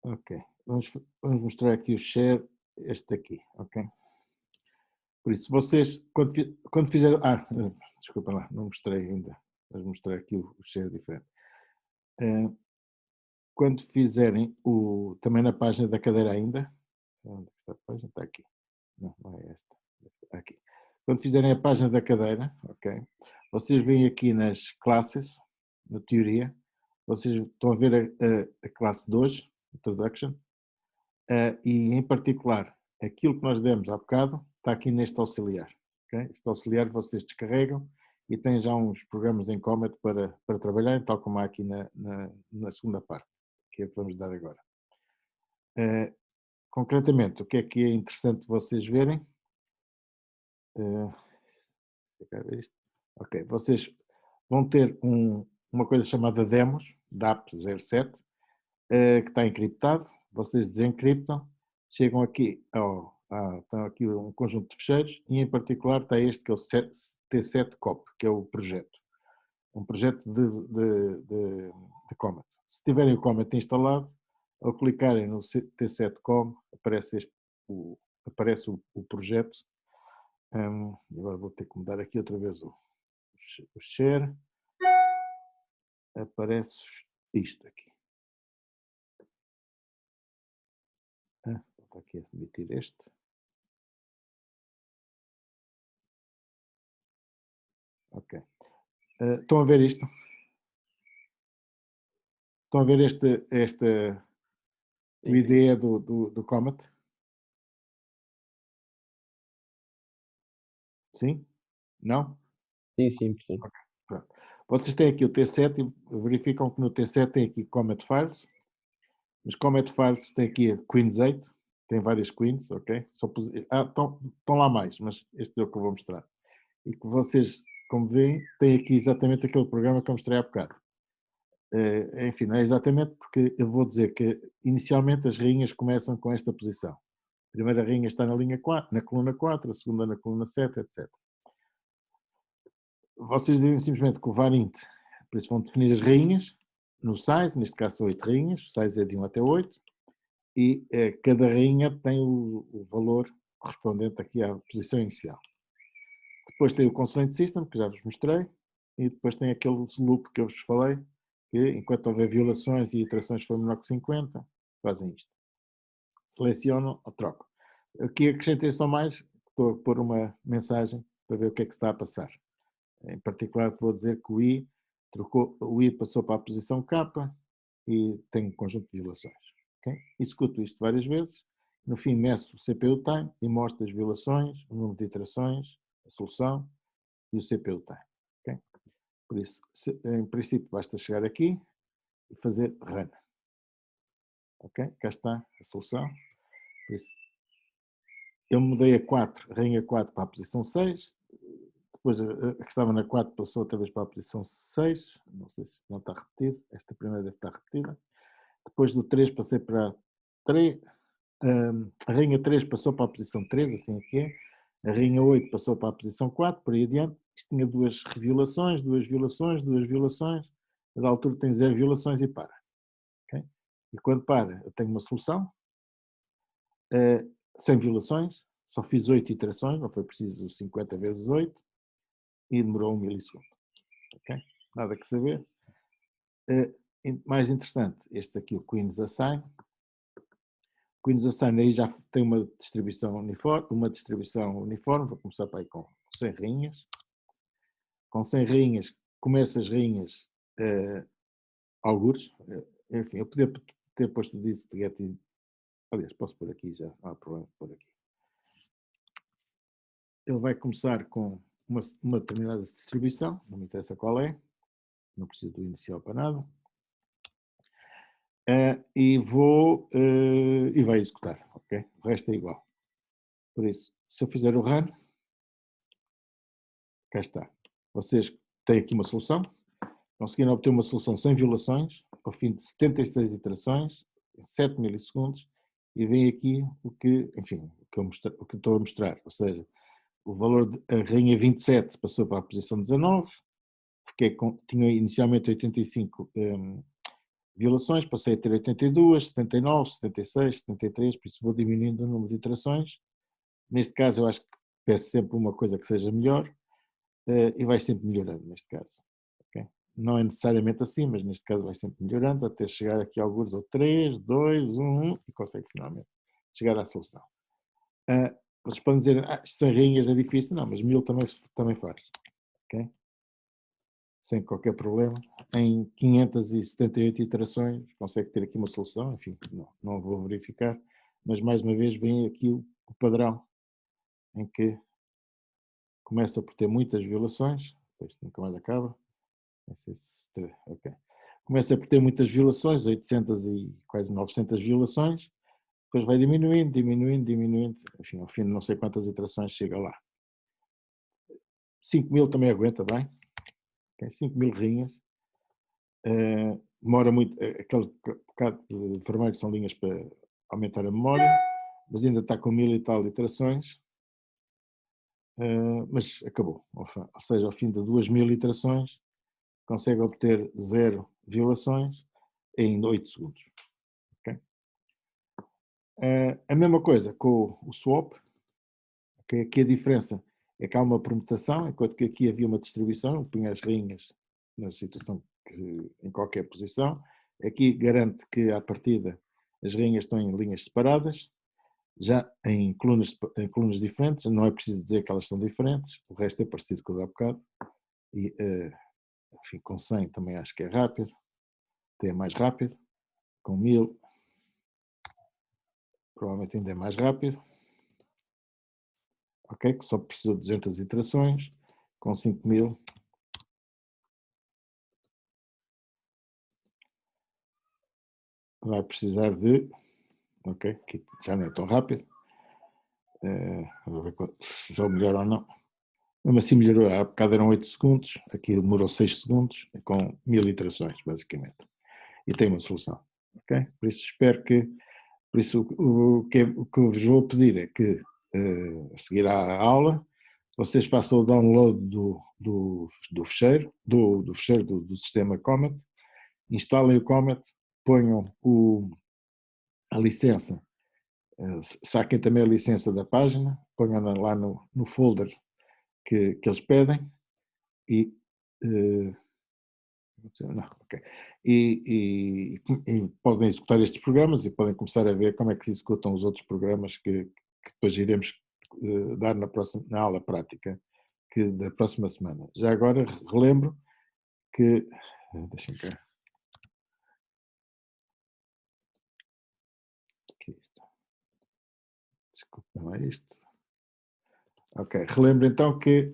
Ok. Vamos mostrar aqui o share, este aqui, ok? Por isso, vocês, quando fizeram. Desculpa lá, não mostrei ainda, mas mostrei aqui o share diferente. Eh, Quando fizerem também na página da cadeira ainda. Onde está a página? Está aqui. Não, não é esta. Aqui. Quando fizerem a página da cadeira, ok? Vocês vêm aqui nas classes, na teoria, vocês estão a ver a classe de hoje, Introduction, e em particular, aquilo que nós demos há bocado está aqui neste auxiliar. Okay? Este auxiliar vocês descarregam e têm já uns programas em Comet para trabalhar, tal como há aqui na segunda parte, que é o que vamos dar agora. Concretamente, o que é interessante vocês verem? Ok, vocês vão ter uma coisa chamada demos, DAP07, que está encriptado, vocês desencriptam, chegam aqui estão aqui um conjunto de fecheiros e em particular está este que é o T7COP, que é o projeto, um projeto de Comet. Se tiverem o Comet instalado, ao clicarem no T7COM, aparece o projeto. Agora vou ter que mudar aqui outra vez o share, aparece isto aqui. Vou aqui admitir este. Ok. Estão a ver isto? Estão a ver o IDE do Comet? Sim? Não? Sim, sim, sim. Pronto. Vocês têm aqui o T7 e verificam que no T7 tem aqui Comet Files. Os Comet Files tem aqui a Queens 8, tem várias Queens, ok? Estão lá mais, mas este é o que eu vou mostrar. E que vocês, como veem, têm aqui exatamente aquele programa que eu mostrei há bocado. Enfim, não é exatamente porque eu vou dizer que inicialmente as rainhas começam com esta posição. A primeira rainha está na linha 4, na coluna 4, a segunda na coluna 7, etc. Vocês dizem simplesmente que o varint, por isso vão definir as rainhas no size, neste caso são 8 rainhas, o size é de 1 até 8, e cada rainha tem o valor correspondente aqui à posição inicial. Depois tem o constraint system, que já vos mostrei, e depois tem aquele loop que eu vos falei, que enquanto houver violações e iterações for menor que 50, fazem isto. Selecionam ou trocam. Aqui acrescentei só mais, estou a pôr uma mensagem para ver o que é que está a passar. Em particular vou dizer que o I passou para a posição K e tem um conjunto de violações. Okay? Executo isto várias vezes, no fim meço o CPU time e mostro as violações, o número de iterações, a solução e o CPU time. Okay? Por isso, em princípio basta chegar aqui e fazer run. Ok? Cá está a solução. Por isso, eu mudei a 4, rainha 4 para a posição 6, depois a que estava na 4 passou outra vez para a posição 6, não sei se isto não está repetido, esta primeira deve estar repetida. Depois do 3 passei para a 3, a rainha 3 passou para a posição 3, assim é que é. A rainha 8 passou para a posição 4, por aí adiante. Isto tinha duas violações, duas violações, duas violações. A da altura tem 0 violações e para. Okay? E quando para, eu tenho uma solução, sem violações, só fiz 8 iterações, não foi preciso 50 vezes 8, e demorou 1 milissegundo. Okay? Nada que saber. Mais interessante, este aqui, o Queen's Assign. Queen's Assign aí já tem uma distribuição uniforme, vou começar para aí com 100 rainhas. Com 100 rainhas, começo as rainhas algures. Enfim, eu podia ter posto disso de getting. Aliás, posso pôr aqui já, não há problema pôr aqui. Ele vai começar com uma determinada distribuição, não me interessa qual é, não preciso do inicial para nada. E vai executar, ok? O resto é igual. Por isso, se eu fizer o run, cá está. Vocês têm aqui uma solução, conseguiram obter uma solução sem violações, ao fim de 76 iterações, em 7 milissegundos, e vem aqui o que estou a mostrar, ou seja, o valor da rainha 27 passou para a posição 19, tinha inicialmente 85 violações, passei a ter 82, 79, 76, 73, por isso vou diminuindo o número de iterações. Neste caso eu acho que peço sempre uma coisa que seja melhor e vai sempre melhorando neste caso. Okay? Não é necessariamente assim, mas neste caso vai sempre melhorando até chegar aqui a alguns ou 3, 2, 1 e consegue finalmente chegar à solução. Vocês podem dizer, 100 rainhas é difícil, não, mas 1000 também faz. Okay? Sem qualquer problema. Em 578 iterações consegue ter aqui uma solução, enfim, não vou verificar, mas mais uma vez vem aqui o padrão em que começa por ter muitas violações, depois nunca mais acaba, okay. Começa por ter muitas violações, 800 e quase 900 violações, depois vai diminuindo, diminuindo, diminuindo, enfim, ao fim de não sei quantas iterações chega lá. 5000 também aguenta bem, okay? 5000 rainhas, demora muito, aquele bocado de vermelho são linhas para aumentar a memória, mas ainda está com 1000 e tal iterações, mas acabou, ou seja, ao fim de 2000 iterações consegue obter 0 violações em 8 segundos. Okay? A mesma coisa com o swap, okay? Aqui a diferença é que há uma permutação, enquanto que aqui havia uma distribuição, eu punha as rainhas na situação em qualquer posição. Aqui garante que à partida as rainhas estão em linhas separadas, já em colunas diferentes, não é preciso dizer que elas são diferentes, o resto é parecido com o da bocado, e enfim, com 100 também acho que é rápido, até é mais rápido, com 1000 provavelmente ainda é mais rápido, ok, que só precisou de 200 iterações, com 5000 vai precisar de, ok, que já não é tão rápido, vou ver se já melhor ou não. Mesmo assim melhorou, há bocado eram 8 segundos, aqui demorou 6 segundos, com 1000 iterações, basicamente. E tem uma solução, ok? Por isso espero que, por isso o que eu vos vou pedir é que, a seguir à aula, vocês façam o download do fecheiro, do fecheiro do sistema Comet, instalem o Comet, ponham a licença, saquem também a licença da página, ponham lá no folder que eles pedem e, não, okay. E podem executar estes programas e podem começar a ver como é que se executam os outros programas que depois iremos dar na aula prática da próxima semana. Já agora relembro que, deixem cá, aqui está. Desculpe, não é isto. Ok, relembro então que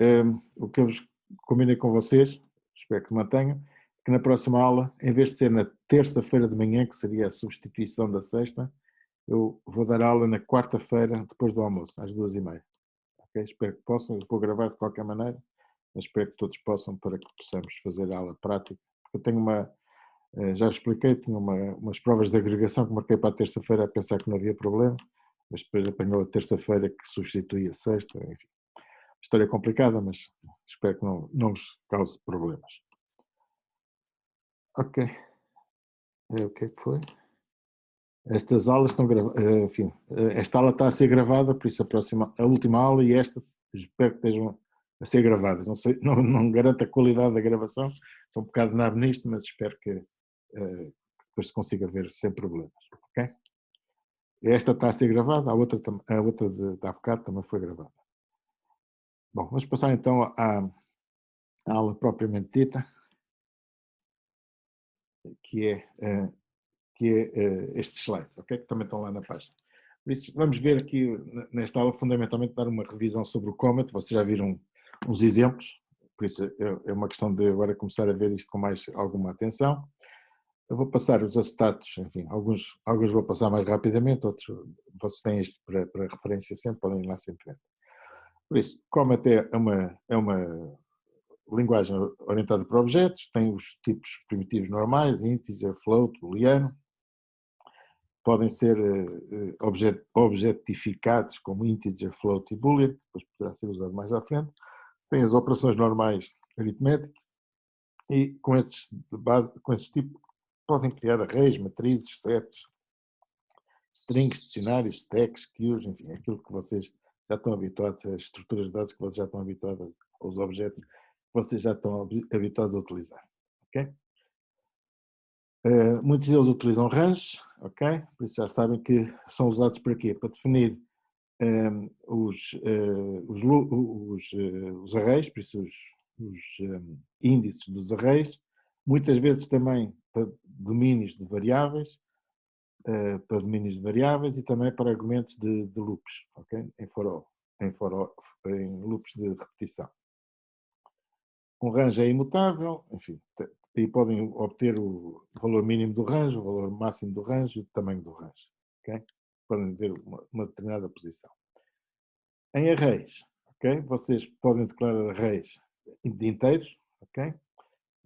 o que eu combinei com vocês, espero que mantenham, que na próxima aula, em vez de ser na terça-feira de manhã, que seria a substituição da sexta, eu vou dar aula na quarta-feira, depois do almoço, às 2h30. Okay? Espero que possam, eu vou gravar de qualquer maneira, mas espero que todos possam para que possamos fazer a aula prática. Eu tenho já expliquei, tinha umas provas de agregação que marquei para a terça-feira a pensar que não havia problema, mas depois apanhou a terça-feira que substitui a sexta, enfim. História complicada, mas espero que não vos cause problemas. Ok. O que é que foi? Estas aulas estão gravadas, enfim, esta aula está a ser gravada, por isso a última aula e esta espero que estejam a ser gravadas. Não sei, não garanto a qualidade da gravação, sou um bocado nabo nisto, mas espero que depois se consiga ver sem problemas, ok? Esta está a ser gravada, a outra de há bocado também foi gravada. Bom, vamos passar então à aula propriamente dita, que é estes slides, ok? Que também estão lá na página. Por isso, vamos ver aqui nesta aula, fundamentalmente, dar uma revisão sobre o Comet. Vocês já viram uns exemplos, por isso é uma questão de agora começar a ver isto com mais alguma atenção. Eu vou passar os acetatos, enfim, alguns vou passar mais rapidamente, outros vocês têm isto para referência sempre, podem ir lá sempre. Por isso, Comet é uma linguagem orientada para objetos, tem os tipos primitivos normais, integer, float, booleano, podem ser objetificados como integer, float e boolean, depois poderá ser usado mais à frente. Tem as operações normais aritméticas e com esses tipos podem criar arrays, matrizes, sets, strings, dicionários, stacks, queues, enfim, aquilo que vocês já estão habituados, as estruturas de dados que vocês já estão habituados, os objetos que vocês já estão habituados a utilizar. Ok? Muitos deles utilizam ranges, ok? Por isso já sabem que são usados para quê? Para definir os arrays, por isso os índices dos arrays, muitas vezes também para domínios de variáveis, e também para argumentos de loops, ok? Em loops de repetição. Um range é imutável, enfim, e podem obter o valor mínimo do range, o valor máximo do range e o tamanho do range, ok? Podem ver uma determinada posição. Em arrays, ok? Vocês podem declarar arrays de inteiros, ok?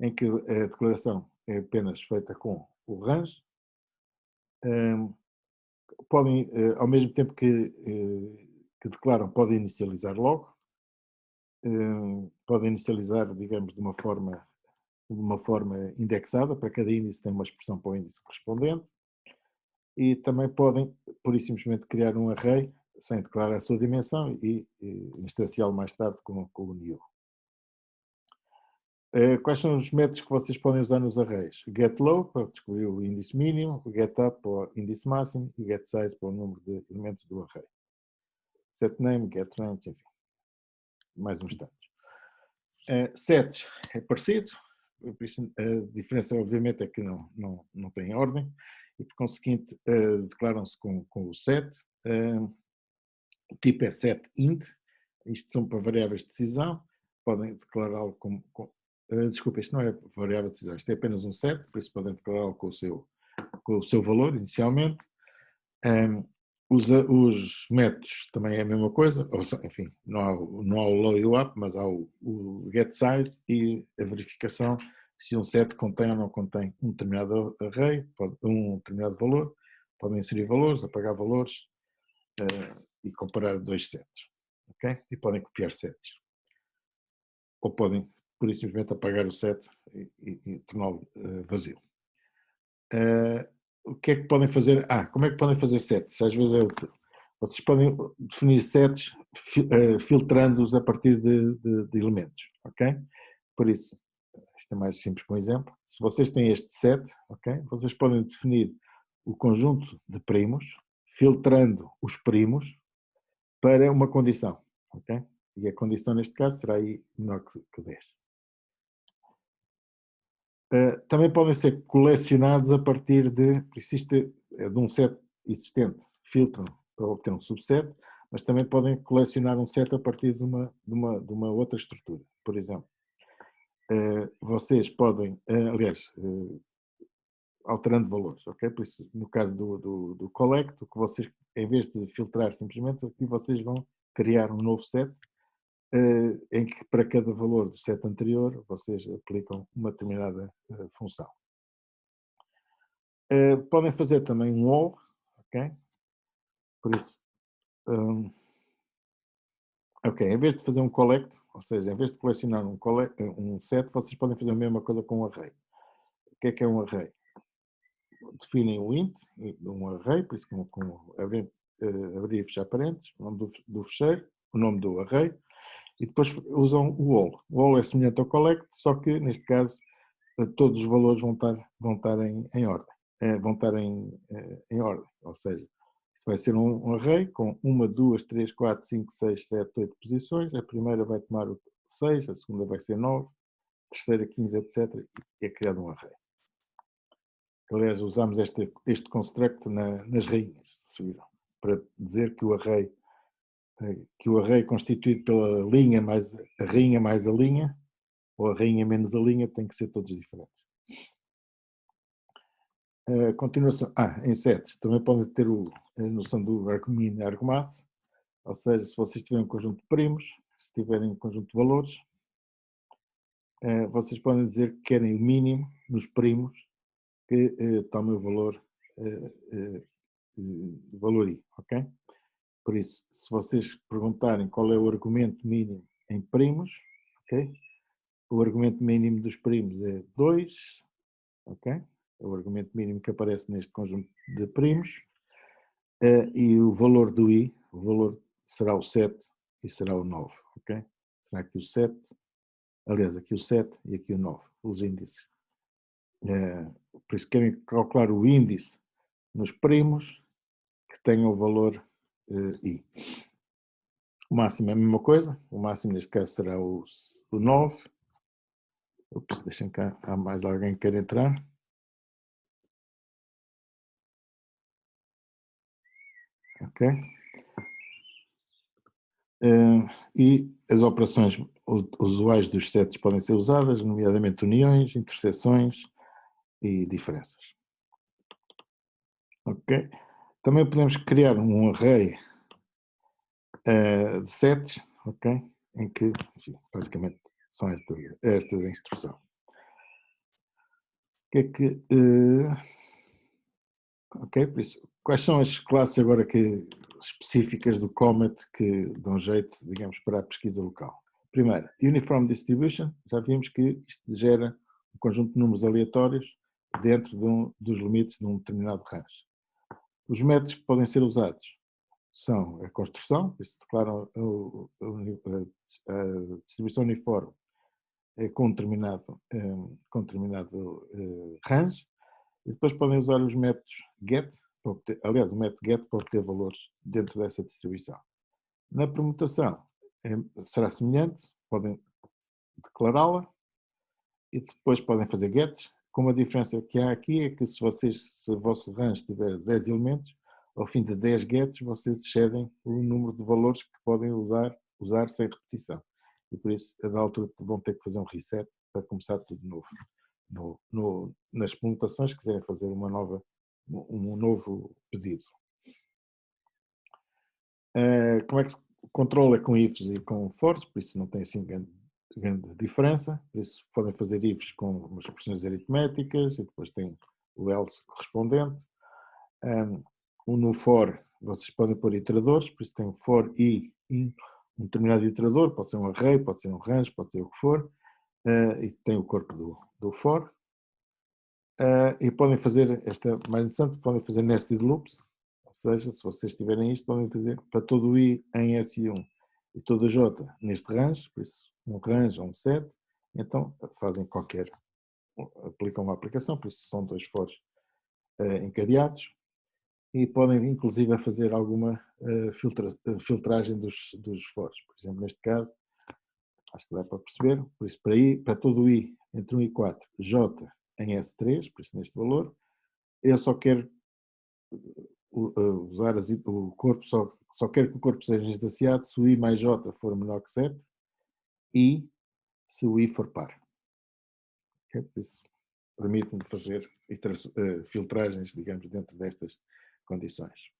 Em que a declaração é apenas feita com o range. Podem, ao mesmo tempo que declaram, podem inicializar logo. Podem inicializar, digamos, de uma forma indexada, para cada índice tem uma expressão para o índice correspondente. E também podem, pura e simplesmente, criar um array sem declarar a sua dimensão e instanciá-lo mais tarde com o new. Quais são os métodos que vocês podem usar nos arrays? GetLow, para descobrir o índice mínimo, GetUp, para o índice máximo, e GetSize, para o número de elementos do array. SetName, GetRange, enfim, mais uns tantos. Sets é parecido, a diferença, obviamente, é que não tem ordem, e por conseguinte declaram-se com o set. O tipo é setInt, isto são para variáveis de decisão, podem declará-lo como desculpa, isto não é variável de decisão, isto é apenas um set, por isso podem declará-lo com o seu valor inicialmente. Os métodos também é a mesma coisa, enfim, não há o low e o up, mas há o getSize e a verificação se um set contém ou não contém um determinado array, um determinado valor. Podem inserir valores, apagar valores e comparar dois sets, ok? E podem copiar sets. Ou podem, por isso, simplesmente apagar o set e torná-lo vazio. O que é que podem fazer? Como é que podem fazer sets? Às vezes vocês podem definir sets filtrando-os a partir de elementos, ok? Por isso, isto é mais simples com um exemplo. Se vocês têm este set, ok? Vocês podem definir o conjunto de primos, filtrando os primos para uma condição, ok? E a condição neste caso será aí menor que 10. Também podem ser colecionados a partir de um set existente, filtram para obter um subset, mas também podem colecionar um set a partir de uma outra estrutura. Por exemplo, vocês podem, aliás, alterando valores, ok? Por isso, no caso do collect, o que vocês, em vez de filtrar simplesmente, aqui vocês vão criar um novo set em que para cada valor do set anterior vocês aplicam uma determinada função. Podem fazer também um all, ok? Por isso, ok, em vez de fazer um collect, ou seja, em vez de colecionar um set, vocês podem fazer a mesma coisa com um array. O que é um array? Definem um int, um array, por isso com abrir e fechar parênteses, o nome do fecheiro, o nome do array, e depois usam o all. O all é semelhante ao collect, só que neste caso todos os valores vão estar em ordem. Vão estar em ordem, ou seja, isto vai ser um array com 1, 2, 3, 4, 5, 6, 7, 8 posições. A primeira vai tomar 6, a segunda vai ser 9, a terceira 15, etc. E é criado um array. Aliás, usamos este construct nas rainhas, para dizer que o array constituído pela linha mais a rainha mais a linha, ou a rainha menos a linha, tem que ser todos diferentes. Continuação. Em sets, também podem ter a noção do argmin e argmass, ou seja, se vocês tiverem um conjunto de primos, se tiverem um conjunto de valores, vocês podem dizer que querem o mínimo nos primos que tome o valor I, ok? Por isso, se vocês perguntarem qual é o argumento mínimo em primos, ok? O argumento mínimo dos primos é 2, ok? é o argumento mínimo que aparece neste conjunto de primos, e o valor do i, o valor será o 7 e será o 9, ok? Será aqui o 7, aliás, aqui o 7 e aqui o 9, os índices. Por isso querem calcular o índice nos primos que tenham o valor i. O máximo é a mesma coisa, o máximo neste caso será o 9. Ups, deixem cá, há mais alguém que quer entrar. Ok. E as operações usuais dos sets podem ser usadas, nomeadamente uniões, interseções e diferenças. Ok. Também podemos criar um array de sets, ok, em que, enfim, basicamente, são estas a instrução. O que é que... ok, por isso, quais são as classes agora específicas do Comet que dão jeito, digamos, para a pesquisa local? Primeiro, Uniform Distribution, já vimos que isto gera um conjunto de números aleatórios dentro dos limites de um determinado range. Os métodos que podem ser usados são a construção, por isso declaram a distribuição uniforme com determinado range, e depois podem usar os métodos get, aliás, o método get para obter valores dentro dessa distribuição. Na permutação será semelhante, podem declará-la e depois podem fazer gets, com uma diferença que há aqui é que se o vosso range tiver 10 elementos, ao fim de 10 gets vocês excedem o número de valores que podem usar sem repetição. E por isso, a da altura, vão ter que fazer um reset para começar tudo de novo. Nas permutações, se quiserem fazer um novo pedido. Como é que se controla com ifs e com fors, por isso não tem assim grande diferença, por isso podem fazer ifs com umas expressões aritméticas e depois tem o else correspondente. No for vocês podem pôr iteradores, por isso tem um for e um determinado iterador, pode ser um array, pode ser um range, pode ser o que for, e tem o corpo do for. E podem fazer, esta é mais interessante, podem fazer nested loops, ou seja, se vocês tiverem isto, podem fazer para todo o i em S1 e todo o j neste range, por isso um range ou um set, então aplicam uma aplicação, por isso são dois fors encadeados, e podem inclusive fazer alguma filtragem dos fors. Por exemplo, neste caso, acho que dá para perceber, por isso para todo o i entre 1 e 4, j em S3, por isso neste valor, eu só quero usar o corpo, só quero que o corpo seja instanciado se o i mais j for menor que 7 e se o i for par. Okay? Por isso permite-me fazer filtragens, digamos, dentro destas condições.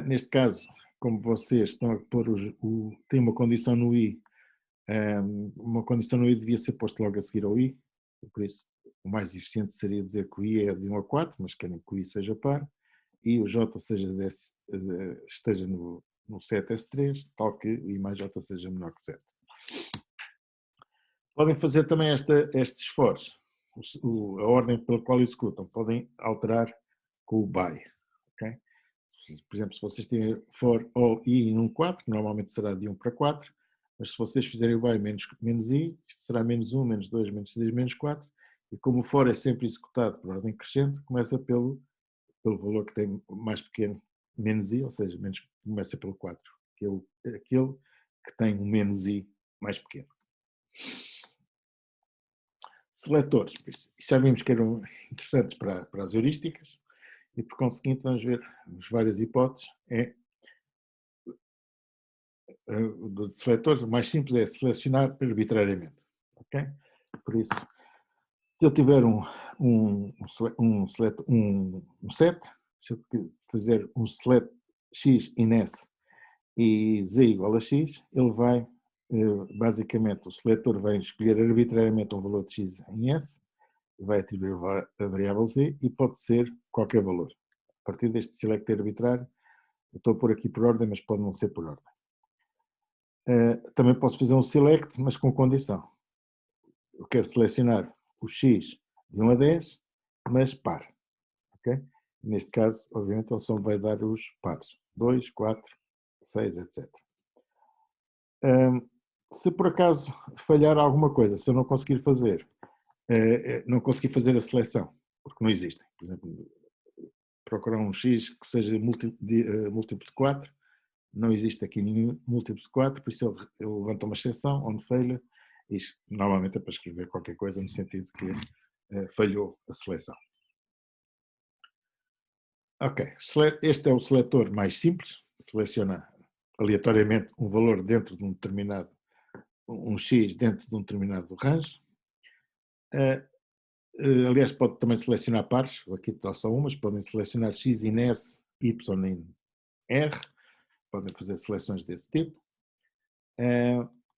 Neste caso, como vocês estão a pôr tem uma condição no i, uma condição no i devia ser posta logo a seguir ao i, por isso o mais eficiente seria dizer que o i é de 1 a 4, mas querem que o i seja par, e o j esteja no set S3, tal que o i mais j seja menor que 7. Podem fazer também estes esforços, a ordem pela qual executam, podem alterar com o by. Okay? Por exemplo, se vocês têm for all i em 4, que normalmente será de 1 para 4, mas se vocês fizerem o by menos i, isto será menos 1, menos 2, menos 3, menos 4, e como o for é sempre executado por ordem crescente, começa pelo valor que tem mais pequeno, menos i, ou seja, começa pelo 4, que é aquele que tem um menos i mais pequeno. Seletores, já vimos que eram interessantes para as heurísticas, e por conseguinte vamos ver as várias hipóteses. De seletores, o mais simples é selecionar arbitrariamente. Okay? Por isso, se eu tiver um set, se eu fizer um select x in S e z igual a x, ele vai, basicamente, o seletor vai escolher arbitrariamente um valor de x em S, vai atribuir a variável z e pode ser qualquer valor. A partir deste select arbitrário, eu estou a pôr aqui por ordem, mas pode não ser por ordem. Também posso fazer um select, mas com condição. Eu quero selecionar o x de 1 a 10 mas par. Okay? Neste caso, obviamente, ele só vai dar os pares. 2, 4, 6, etc. Se por acaso falhar alguma coisa, se eu não conseguir fazer, não conseguir fazer a seleção, porque não existem. Por exemplo, procurar um X que seja múltiplo de 4, não existe aqui nenhum múltiplo de 4, por isso ele levanta uma exceção, onde falha, isto normalmente é para escrever qualquer coisa no sentido que falhou a seleção. Ok, este é o seletor mais simples, seleciona aleatoriamente um valor dentro de um determinado, um X dentro de um determinado range. Aliás, pode também selecionar pares, aqui está só umas, podem selecionar X in S, Y in R, podem fazer seleções desse tipo.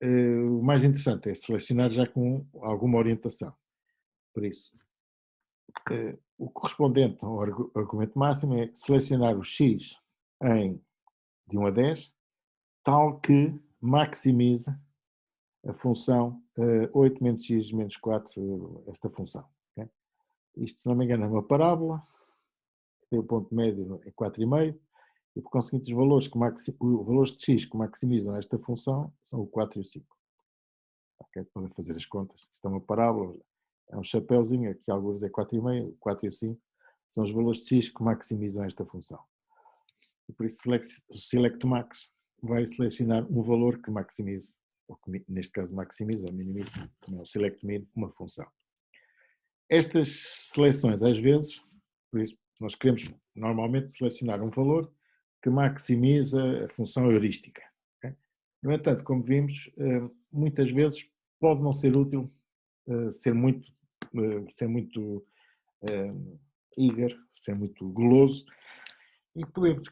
O mais interessante é selecionar já com alguma orientação. Por isso, o correspondente ao argumento máximo é selecionar o X de 1 a 10, tal que maximize a função 8 menos x menos 4, esta função. Okay? Isto, se não me engano, é uma parábola, tem o ponto médio em 4,5, e por conseguinte os valores de x que maximizam esta função são o 4 e o 5. Okay? Podem fazer as contas. Isto é uma parábola, é um chapéuzinho, aqui alguns é 4,5, 4 e o 5, são os valores de x que maximizam esta função. E por isso o select max vai selecionar um valor que maximize, ou que neste caso maximiza ou minimiza, também é o select min, uma função. Estas seleções, às vezes, por isso nós queremos normalmente selecionar um valor que maximiza a função heurística. Okay? No entanto, como vimos, muitas vezes pode não ser útil ser muito eager, ser muito goloso, e podemos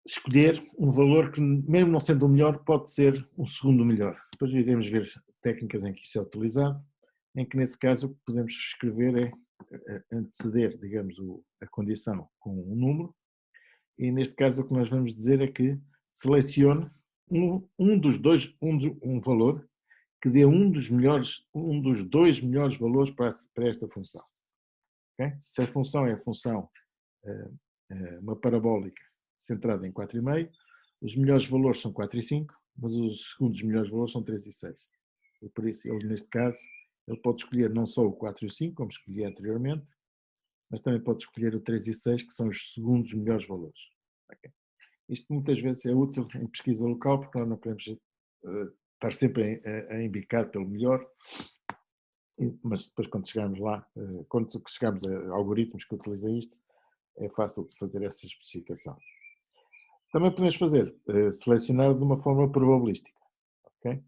escolher um valor que, mesmo não sendo o melhor, pode ser um segundo melhor. Depois iremos ver técnicas em que isso é utilizado, em que nesse caso o que podemos escrever é anteceder, digamos, a condição com um número, e neste caso o que nós vamos dizer é que selecione um valor que dê um dos dois melhores valores para esta função. Okay? Se a função é a função uma parabólica centrada em 4,5, os melhores valores são 4 e 5, mas os segundos melhores valores são 3 e 6. E por isso, ele, neste caso, ele pode escolher não só o 4 e o 5, como escolhi anteriormente, mas também pode escolher o 3 e 6, que são os segundos melhores valores. Okay? Isto muitas vezes é útil em pesquisa local, porque nós não queremos estar sempre a embicar pelo melhor, mas depois quando chegarmos lá, quando chegarmos a algoritmos que utilizam isto, é fácil de fazer essa especificação. Também podemos fazer, selecionar de uma forma probabilística. Okay?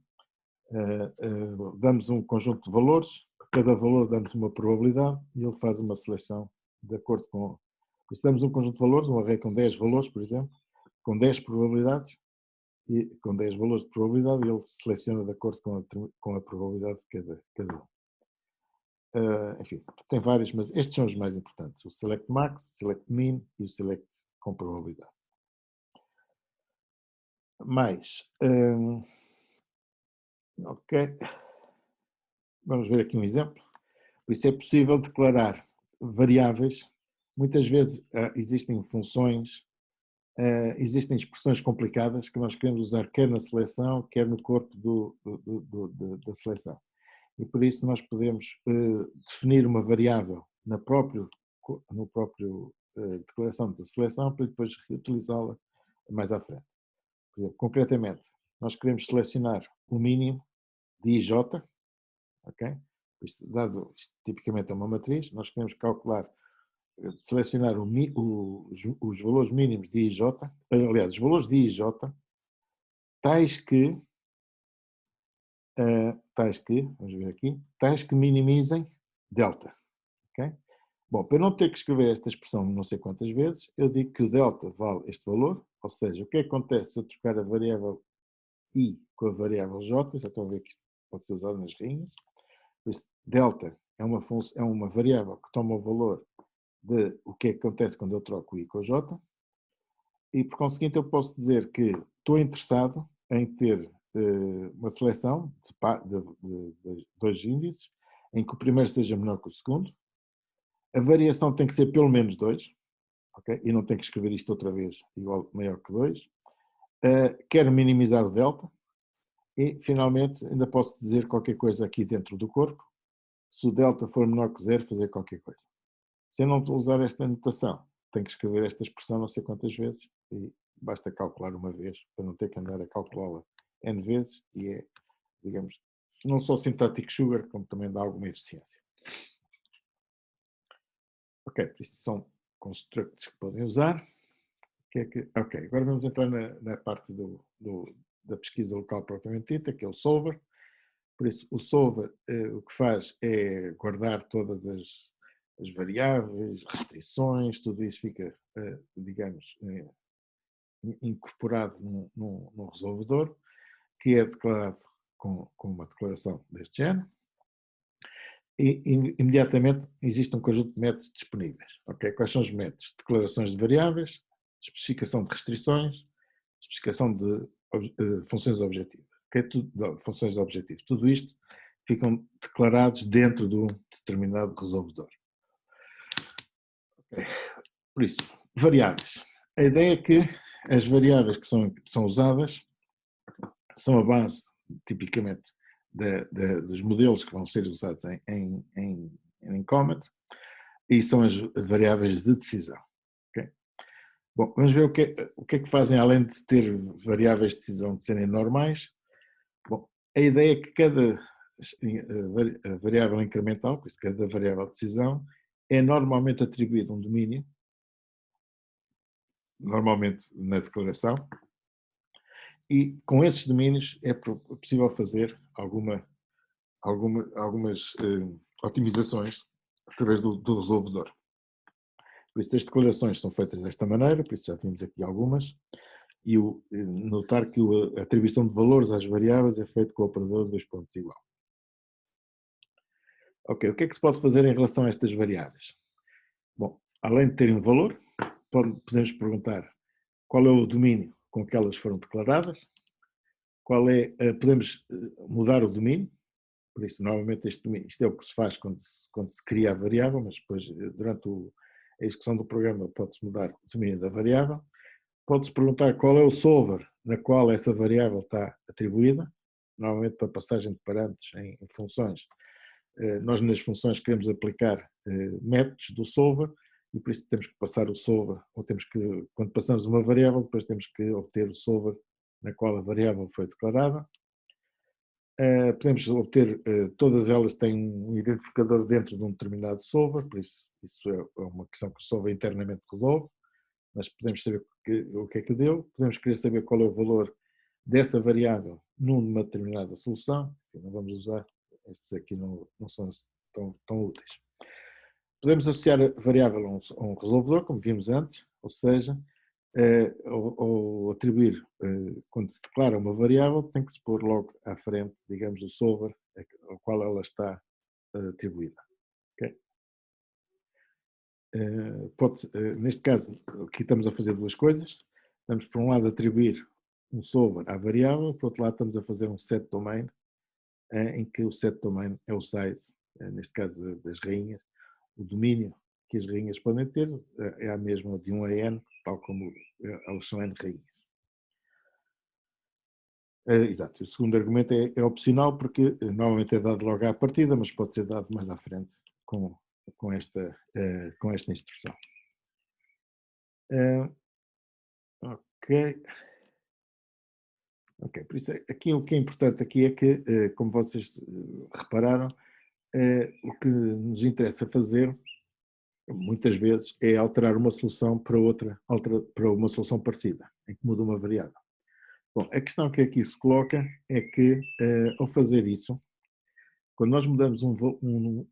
Damos um conjunto de valores, para cada valor damos uma probabilidade e ele faz uma seleção de acordo com... Se damos um conjunto de valores, um array com 10 valores, por exemplo, com 10 probabilidades, e com 10 valores de probabilidade, ele seleciona de acordo com a probabilidade de cada um. Enfim, tem vários, mas estes são os mais importantes. O select max, select min e o select com probabilidade. Mais, ok, vamos ver aqui um exemplo. Por isso é possível declarar variáveis. Muitas vezes existem funções, existem expressões complicadas que nós queremos usar quer na seleção, quer no corpo da seleção. E por isso nós podemos definir uma variável no próprio declaração da seleção para depois reutilizá-la mais à frente. Por exemplo, concretamente, nós queremos selecionar o mínimo de IJ, ok? Isto tipicamente é uma matriz, nós queremos calcular, selecionar os valores mínimos de IJ, aliás, os valores de IJ, tais que, vamos ver aqui, tais que minimizem delta, ok? Bom, para não ter que escrever esta expressão não sei quantas vezes, eu digo que o delta vale este valor, ou seja, o que acontece se eu trocar a variável I com a variável J, já estão a ver que isto pode ser usado nas rinhas. Por isso, delta é uma variável que toma o valor de o que acontece quando eu troco o I com o J, e por conseguinte eu posso dizer que estou interessado em ter uma seleção de dois índices, em que o primeiro seja menor que o segundo, A variação tem que ser pelo menos 2, ok? E não tem que escrever isto outra vez igual, maior que 2. Quero minimizar o delta e, finalmente, ainda posso dizer qualquer coisa aqui dentro do corpo. Se o delta for menor que 0, fazer qualquer coisa. Se eu não usar esta notação, tenho que escrever esta expressão não sei quantas vezes e basta calcular uma vez para não ter que andar a calculá-la N vezes e é, digamos, não só syntactic sugar, como também dá alguma eficiência. Ok, isto são constructs que podem usar. Ok, agora vamos entrar na parte da pesquisa local propriamente dita, que é o solver. Por isso, o solver o que faz é guardar todas as variáveis, restrições, tudo isso fica, digamos, incorporado num resolvedor, que é declarado com uma declaração deste género. E imediatamente existe um conjunto de métodos disponíveis. Okay? Quais são os métodos? Declarações de variáveis, especificação de restrições, especificação de funções objetivas. Okay? Funções de objetivo. Tudo isto ficam declarados dentro de um determinado resolvedor. Okay. Por isso, variáveis. A ideia é que as variáveis que são usadas são a base, tipicamente, dos modelos que vão ser usados em Comet e são as variáveis de decisão. Okay? Bom, vamos ver o que é que fazem além de ter variáveis de decisão de serem normais. Bom, a ideia é que cada variável incremental, por isso cada variável de decisão, é normalmente atribuído um domínio, normalmente na declaração, e com esses domínios é possível fazer algumas otimizações através do resolvedor. Por isso as declarações são feitas desta maneira, por isso já vimos aqui algumas, e notar que a atribuição de valores às variáveis é feita com o operador de 2 pontos igual. Ok, o que é que se pode fazer em relação a estas variáveis? Bom, além de terem um valor, podemos perguntar qual é o domínio com que elas foram declaradas, podemos mudar o domínio, por isso normalmente isto é o que se faz quando se cria a variável, mas depois durante a execução do programa pode-se mudar o domínio da variável. Pode-se perguntar qual é o solver na qual essa variável está atribuída, normalmente para passagem de parâmetros em funções. Nós nas funções queremos aplicar métodos do solver e por isso temos que passar o solver, ou quando passamos uma variável, depois temos que obter o solver na qual a variável foi declarada. Podemos obter, todas elas têm um identificador dentro de um determinado solver, por isso é uma questão que o solver internamente resolve, mas podemos saber o que é que deu, podemos querer saber qual é o valor dessa variável numa determinada solução, não vamos usar, estes aqui não são tão úteis. Podemos associar a variável a um resolvedor, como vimos antes, ou seja, ou atribuir, quando se declara uma variável, tem que se pôr logo à frente, digamos, o solver ao qual ela está atribuída. Okay? Neste caso, aqui estamos a fazer duas coisas. Estamos, por um lado, a atribuir um solver à variável, por outro lado, estamos a fazer um set domain, em que o set domain é o size, neste caso das rainhas, o domínio que as rainhas podem ter é a mesma de 1 a n, tal como elas são n rainhas. Exato, o segundo argumento é opcional porque normalmente é dado logo à partida, mas pode ser dado mais à frente com esta instrução. Ok. Ok, por isso aqui o que é importante aqui é que, como vocês repararam, o que nos interessa fazer muitas vezes é alterar uma solução para outra, para uma solução parecida, em que muda uma variável. Bom, a questão que aqui se coloca é que, ao fazer isso, quando nós mudamos uma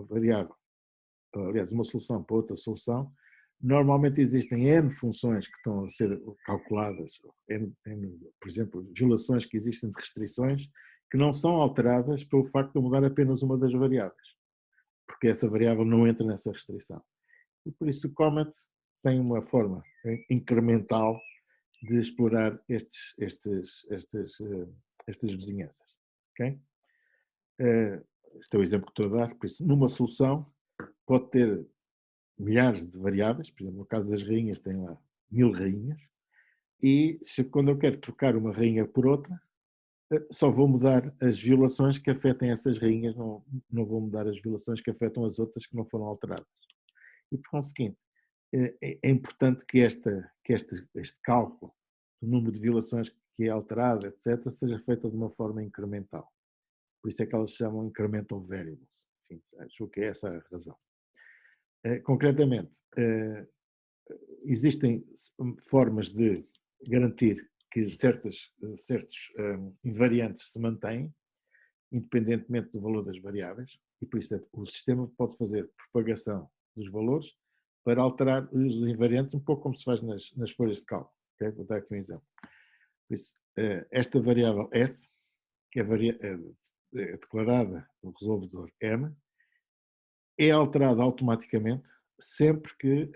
variável, aliás, uma solução para outra solução, normalmente existem N funções que estão a ser calculadas, por exemplo, violações que existem de restrições, que não são alteradas pelo facto de mudar apenas uma das variáveis, porque essa variável não entra nessa restrição. E por isso o Comet tem uma forma incremental de explorar estas vizinhanças. Okay? Este é o exemplo que estou a dar. Por isso, numa solução, pode ter milhares de variáveis, por exemplo, no caso das rainhas tem lá 1000 rainhas, e quando eu quero trocar uma rainha por outra, só vou mudar as violações que afetem essas rainhas, não vou mudar as violações que afetam as outras que não foram alteradas. E por conseguinte, é importante que este cálculo do número de violações que é alterado, etc., seja feito de uma forma incremental. Por isso é que elas se chamam incremental variables. Enfim, acho que é essa a razão. Concretamente, existem formas de garantir que certos invariantes se mantêm, independentemente do valor das variáveis, e por isso o sistema pode fazer propagação dos valores para alterar os invariantes, um pouco como se faz nas folhas de cálculo. Okay? Vou dar aqui um exemplo. Por isso, esta variável S, que é declarada no resolvedor M, é alterada automaticamente sempre que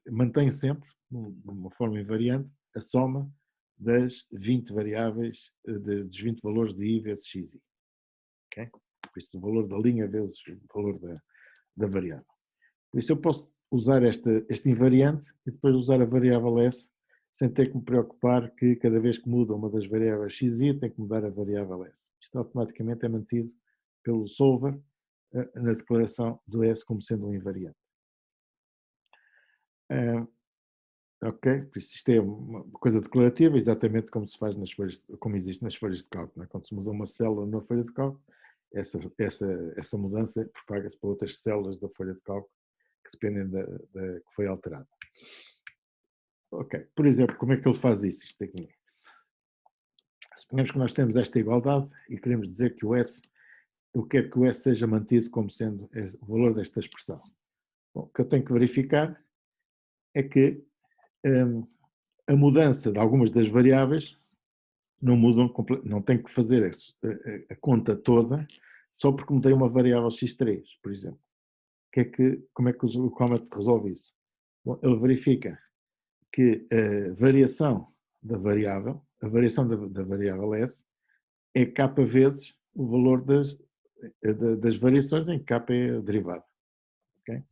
mantém sempre, de uma forma invariante, a soma das 20 variáveis, dos 20 valores de I vezes XI. Okay? Por isso, o valor da linha vezes o valor da variável. Por isso, eu posso usar este invariante e depois usar a variável S sem ter que me preocupar que cada vez que muda uma das variáveis XI tem que mudar a variável S. Isto automaticamente é mantido pelo solver na declaração do S como sendo um invariante. Ok, por isso isto é uma coisa declarativa, exatamente como se faz como existe nas folhas de cálculo. Não é? Quando se muda uma célula na folha de cálculo, essa mudança propaga-se para outras células da folha de cálculo que dependem da que foi alterada. Ok, por exemplo, como é que ele faz isso? Isto aqui. Suponhamos que nós temos esta igualdade e queremos dizer que eu quero que o S seja mantido como sendo o valor desta expressão. Bom, o que eu tenho que verificar é que a mudança de algumas das variáveis não mudam, não tenho que fazer a conta toda só porque mudei uma variável x3, por exemplo. Como é que o Comet resolve isso? Bom, ele verifica que a variação da variável, da variável S, é k vezes o valor das variações em que k é derivada. Okay?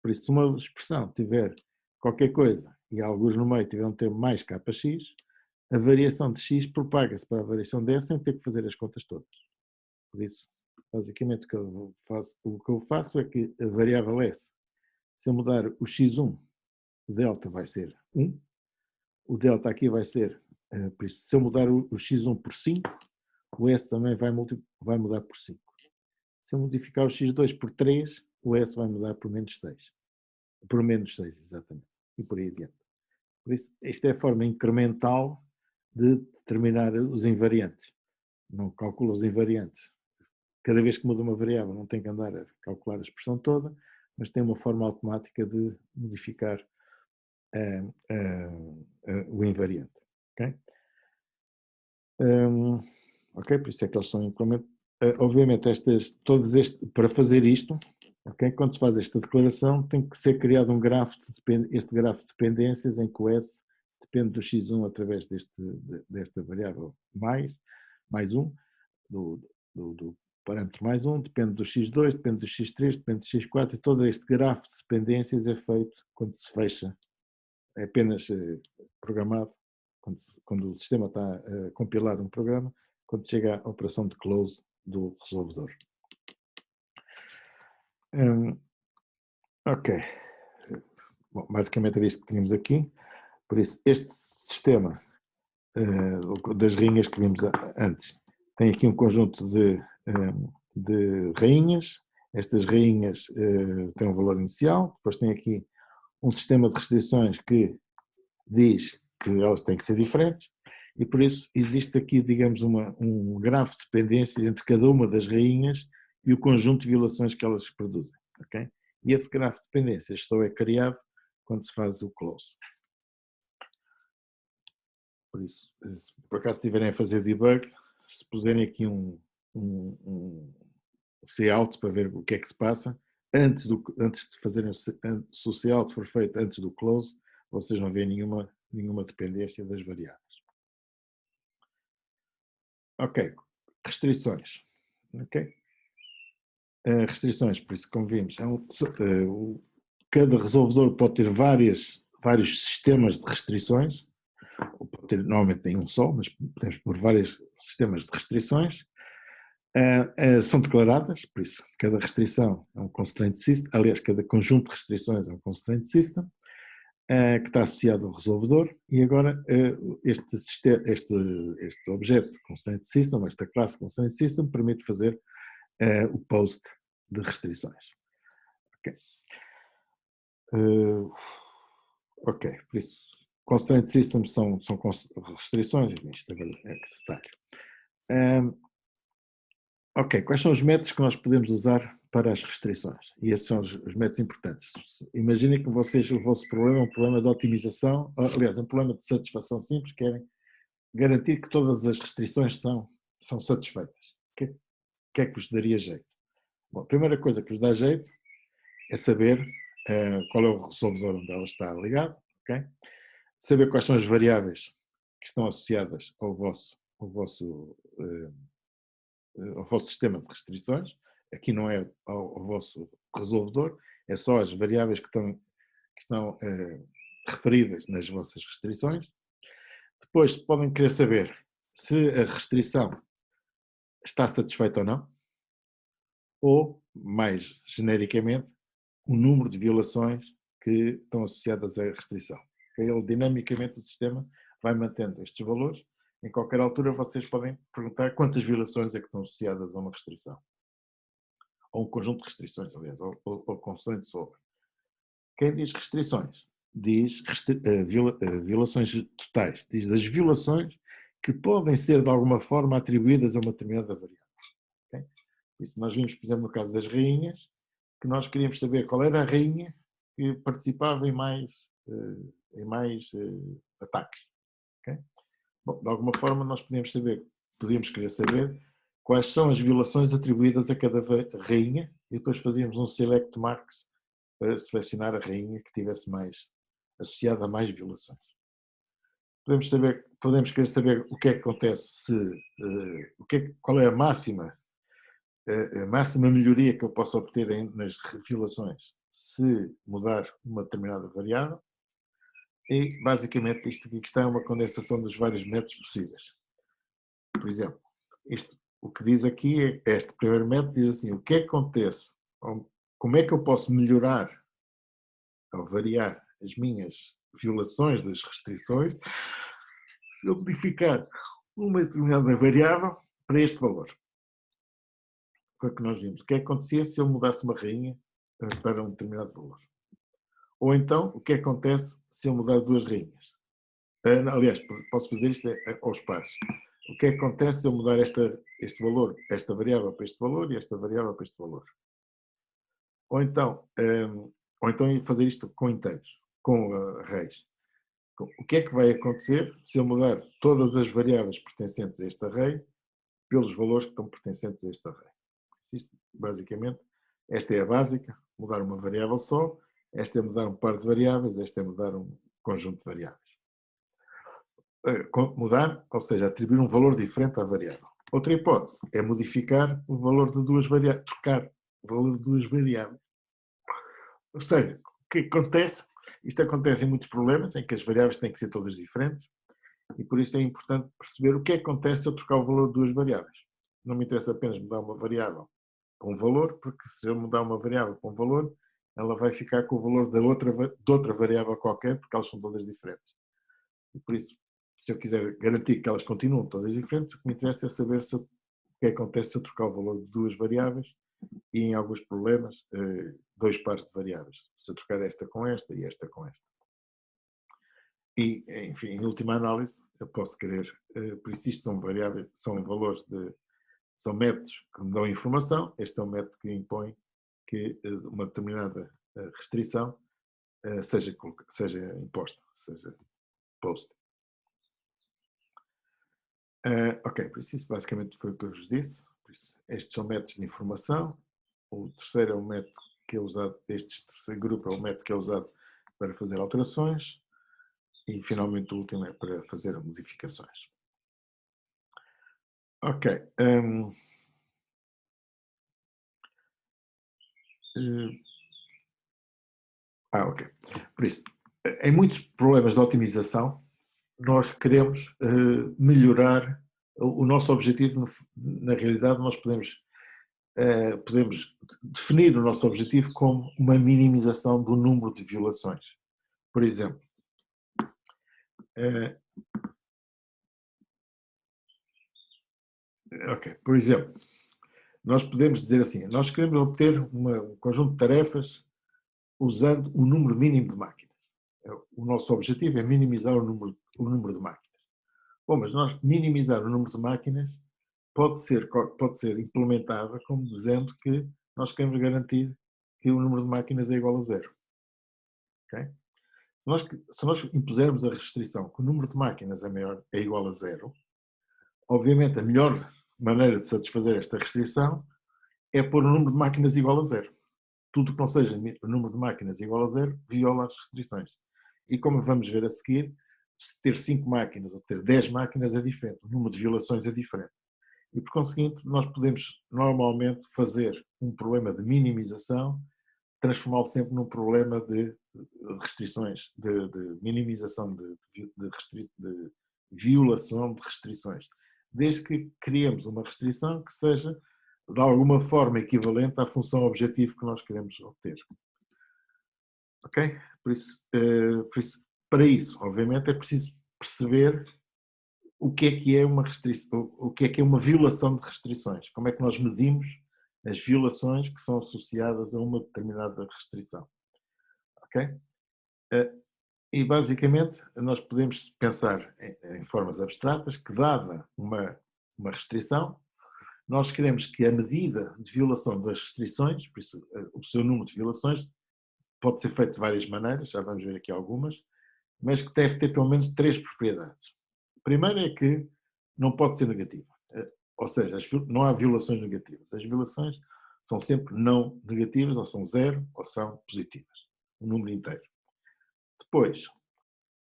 Por isso, se uma expressão tiver qualquer coisa e alguns no meio tiver um termo mais kx, a variação de x propaga-se para a variação de S sem ter que fazer as contas todas. Por isso, basicamente, o que eu faço é que a variável S, se eu mudar o x1, o delta vai ser 1, o delta aqui vai ser, por isso, se eu mudar o x1 por 5, o S também vai mudar por 5. Se eu modificar o x2 por 3, o S vai mudar por menos 6. Por menos 6, exatamente. E por aí adiante. Por isso, esta é a forma incremental de determinar os invariantes. Não calcula os invariantes. Cada vez que muda uma variável, não tem que andar a calcular a expressão toda, mas tem uma forma automática de modificar o invariante. Ok? Ok, por isso é que eles são implementados. Obviamente, para fazer isto, okay, quando se faz esta declaração, tem que ser criado este grafo de dependências em que o S depende do x1 através desta variável mais 1, do parâmetro mais 1, depende do x2, depende do x3, depende do x4, e todo este grafo de dependências é feito quando se fecha, é apenas programado, quando o sistema está a compilar um programa, quando chega à operação de close do resolvedor. Ok. Bom, basicamente era isto que tínhamos aqui. Por isso, este sistema das rainhas que vimos antes tem aqui um conjunto de rainhas. Estas rainhas têm um valor inicial. Depois tem aqui um sistema de restrições que diz que elas têm que ser diferentes. E por isso existe aqui, digamos, um grafo de dependências entre cada uma das rainhas e o conjunto de violações que elas produzem. Okay? E esse grafo de dependências só é criado quando se faz o close. Por isso, se por acaso estiverem a fazer debug, se puserem aqui um cout para ver o que é que se passa, antes de fazerem, se o cout for feito antes do close, vocês não vêem nenhuma dependência das variáveis. Ok, restrições. Ok? restrições, por isso, como vimos, cada resolvedor pode ter vários sistemas de restrições, ou pode ter, normalmente nem um só, mas podemos pôr vários sistemas de restrições. São declaradas, por isso, cada restrição é um constraint system, aliás, cada conjunto de restrições é um constraint system, que está associado ao resolvedor, e agora este objeto constraint system, esta classe constraint system, permite fazer o post de restrições. Ok. Ok, por isso, constraint systems são restrições, isto agora é que detalhe. Ok, quais são os métodos que nós podemos usar para as restrições? E esses são os métodos importantes. Imaginem que o vosso problema é um problema de otimização, aliás, é um problema de satisfação simples, querem garantir que todas as restrições são satisfeitas. O que é que vos daria jeito? Bom, a primeira coisa que vos dá jeito é saber qual é o resolvedor onde ela está ligado, ok? Saber quais são as variáveis que estão associadas ao vosso sistema de restrições. Aqui não é ao vosso resolvedor, é só as variáveis que estão referidas nas vossas restrições. Depois podem querer saber se a restrição está satisfeita ou não, ou, mais genericamente, o número de violações que estão associadas à restrição. Ele, dinamicamente, o sistema vai mantendo estes valores. Em qualquer altura, vocês podem perguntar quantas violações é que estão associadas a uma restrição. Ou um conjunto de restrições, aliás, ou constraint solver. Quem diz restrições? Diz violações totais. Diz as violações que podem ser, de alguma forma, atribuídas a uma determinada variável. Okay? Por isso, nós vimos, por exemplo, no caso das rainhas, que nós queríamos saber qual era a rainha que participava em mais ataques. Okay? Bom, de alguma forma, nós podíamos querer saber quais são as violações atribuídas a cada rainha e depois fazíamos um select marks para selecionar a rainha que tivesse mais associada a mais violações. Podemos querer saber o que é que acontece qual é a máxima melhoria que eu posso obter nas violações se mudar uma determinada variável. E, basicamente, isto aqui que está é uma condensação dos vários métodos possíveis. Por exemplo, o que diz aqui é este primeiro método diz assim, o que é que acontece? Como é que eu posso melhorar ou variar as minhas violações das restrições se eu modificar uma determinada variável para este valor? Foi o que nós vimos. O que é que acontecia se eu mudasse uma rainha para um determinado valor? Ou então, o que acontece se eu mudar duas rainhas? Aliás, posso fazer isto aos pares. O que acontece se eu mudar este valor, esta variável para este valor e esta variável para este valor? Ou então fazer isto com inteiros, com arrays. O que é que vai acontecer se eu mudar todas as variáveis pertencentes a este array pelos valores que estão pertencentes a este array? Isto, basicamente, esta é a básica, mudar uma variável só, esta é mudar um par de variáveis, esta é mudar um conjunto de variáveis. Mudar, ou seja, atribuir um valor diferente à variável. Outra hipótese é modificar o valor de duas variáveis, trocar o valor de duas variáveis. Ou seja, o que acontece? Isto acontece em muitos problemas, em que as variáveis têm que ser todas diferentes, e por isso é importante perceber o que acontece se eu trocar o valor de duas variáveis. Não me interessa apenas mudar uma variável para um valor, porque se eu mudar uma variável para um valor, ela vai ficar com o valor de outra variável qualquer, porque elas são todas diferentes. E por isso, se eu quiser garantir que elas continuam todas diferentes, o que me interessa é saber o que acontece se eu trocar o valor de duas variáveis e, em alguns problemas, dois pares de variáveis. Se eu trocar esta com esta e esta com esta. E, enfim, em última análise, eu posso querer, por isso isto são variáveis, são métodos que me dão informação. Este é um método que impõe que uma determinada restrição seja imposta, seja posta. Ok, por isso basicamente foi o que eu vos disse. Estes são métodos de informação. O terceiro é o método que é usado, este terceiro grupo é o método que é usado para fazer alterações. E finalmente o último é para fazer modificações. Ok. Ok. Por isso, em muitos problemas de otimização, nós queremos melhorar o nosso objetivo. Na realidade, nós podemos definir o nosso objetivo como uma minimização do número de violações. Por exemplo, por exemplo, nós podemos dizer assim, nós queremos obter um conjunto de tarefas usando um número mínimo de máquinas. O nosso objetivo é minimizar o número de máquinas. Bom, mas nós minimizar o número de máquinas pode ser implementada como dizendo que nós queremos garantir que o número de máquinas é igual a zero. Okay? Se nós impusermos a restrição que o número de máquinas é igual a zero, obviamente a melhor maneira de satisfazer esta restrição é pôr o número de máquinas igual a zero. Tudo que não seja o número de máquinas igual a zero viola as restrições. E como vamos ver a seguir, se ter 5 máquinas ou ter 10 máquinas é diferente, o número de violações é diferente. E por conseguinte, nós podemos normalmente fazer um problema de minimização, transformá-lo sempre num problema de restrições, de minimização de violação de restrições. Desde que criemos uma restrição que seja de alguma forma equivalente à função objetivo que nós queremos obter. Ok? Por isso, para isso, obviamente, é preciso perceber o que é uma restrição, o que é uma violação de restrições. Como é que nós medimos as violações que são associadas a uma determinada restrição. Ok? E basicamente nós podemos pensar em formas abstratas que, dada uma restrição, nós queremos que a medida de violação das restrições, por isso o seu número de violações, pode ser feito de várias maneiras, já vamos ver aqui algumas, mas que deve ter pelo menos 3 propriedades. A primeira é que não pode ser negativa, ou seja, não há violações negativas. As violações são sempre não negativas, ou são zero, ou são positivas, um número inteiro. Depois,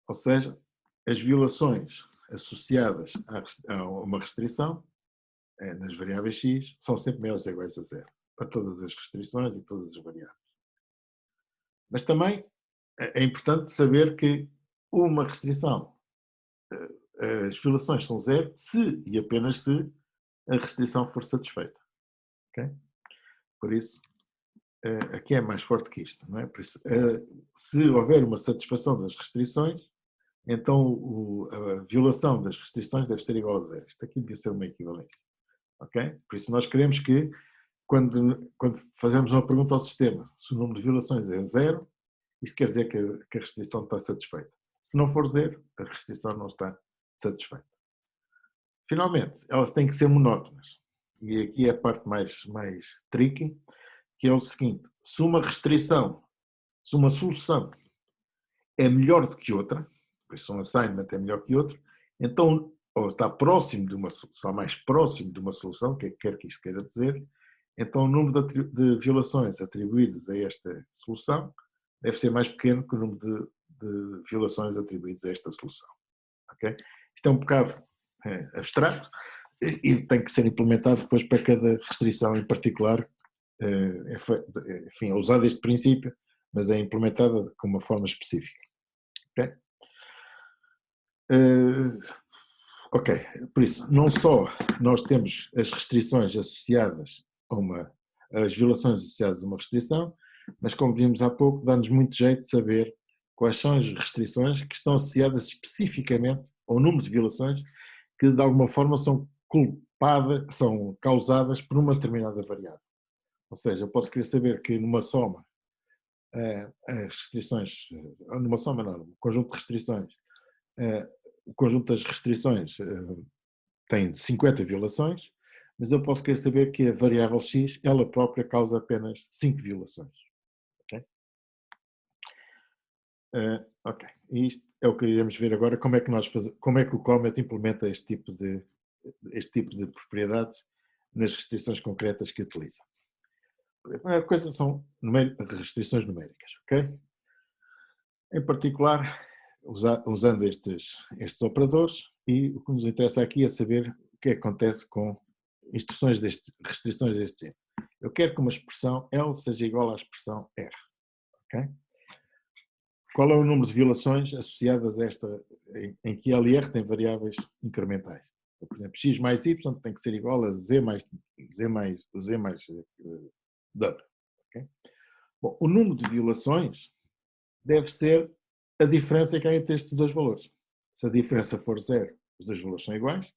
ou seja, as violações associadas a uma restrição, nas variáveis x, são sempre maiores ou iguais a zero, para todas as restrições e todas as variáveis. Mas também é importante saber que uma restrição, as violações são zero se e apenas se a restrição for satisfeita. Okay? Por isso, aqui é mais forte que isto. Não é? Por isso, se houver uma satisfação das restrições, então a violação das restrições deve ser igual a zero. Isto aqui devia ser uma equivalência. Okay? Por isso nós queremos que, quando fazemos uma pergunta ao sistema, se o número de violações é zero, isso quer dizer que a restrição está satisfeita. Se não for zero, a restrição não está satisfeita. Finalmente, elas têm que ser monótonas. E aqui é a parte mais tricky, que é o seguinte: se uma restrição, se uma solução é melhor do que outra, por isso um assignment é melhor que outro, então, ou está próximo de uma solução, mais próximo de uma solução, que quer que isto queira dizer, então o número de violações atribuídas a esta solução deve ser mais pequeno que o número de violações atribuídas a esta solução. Okay? Isto é um bocado abstrato e tem que ser implementado depois para cada restrição em particular. Enfim, é usado este princípio, mas é implementada com uma forma específica. Ok? Ok, por isso, não só nós temos as restrições associadas as violações associadas a uma restrição, mas como vimos há pouco, dá-nos muito jeito de saber quais são as restrições que estão associadas especificamente ao número de violações que de alguma forma são causadas por uma determinada variável. Ou seja, eu posso querer saber que numa soma, as restrições, numa soma não, um conjunto de restrições, o conjunto das restrições tem 50 violações, mas eu posso querer saber que a variável x, ela própria, causa apenas 5 violações. Ok? Ok. E isto é o que iremos ver agora, como é que o Comet implementa este tipo de propriedades nas restrições concretas que utiliza. A primeira coisa são restrições numéricas, ok? Em particular, usando estes operadores, e o que nos interessa aqui é saber o que acontece com restrições deste género. Eu quero que uma expressão L seja igual à expressão R. Okay? Qual é o número de violações associadas a esta, em que L e R têm variáveis incrementais? Por exemplo, x mais y tem que ser igual a z mais w. Okay? Bom, o número de violações deve ser a diferença que há entre estes dois valores. Se a diferença for zero, os dois valores são iguais,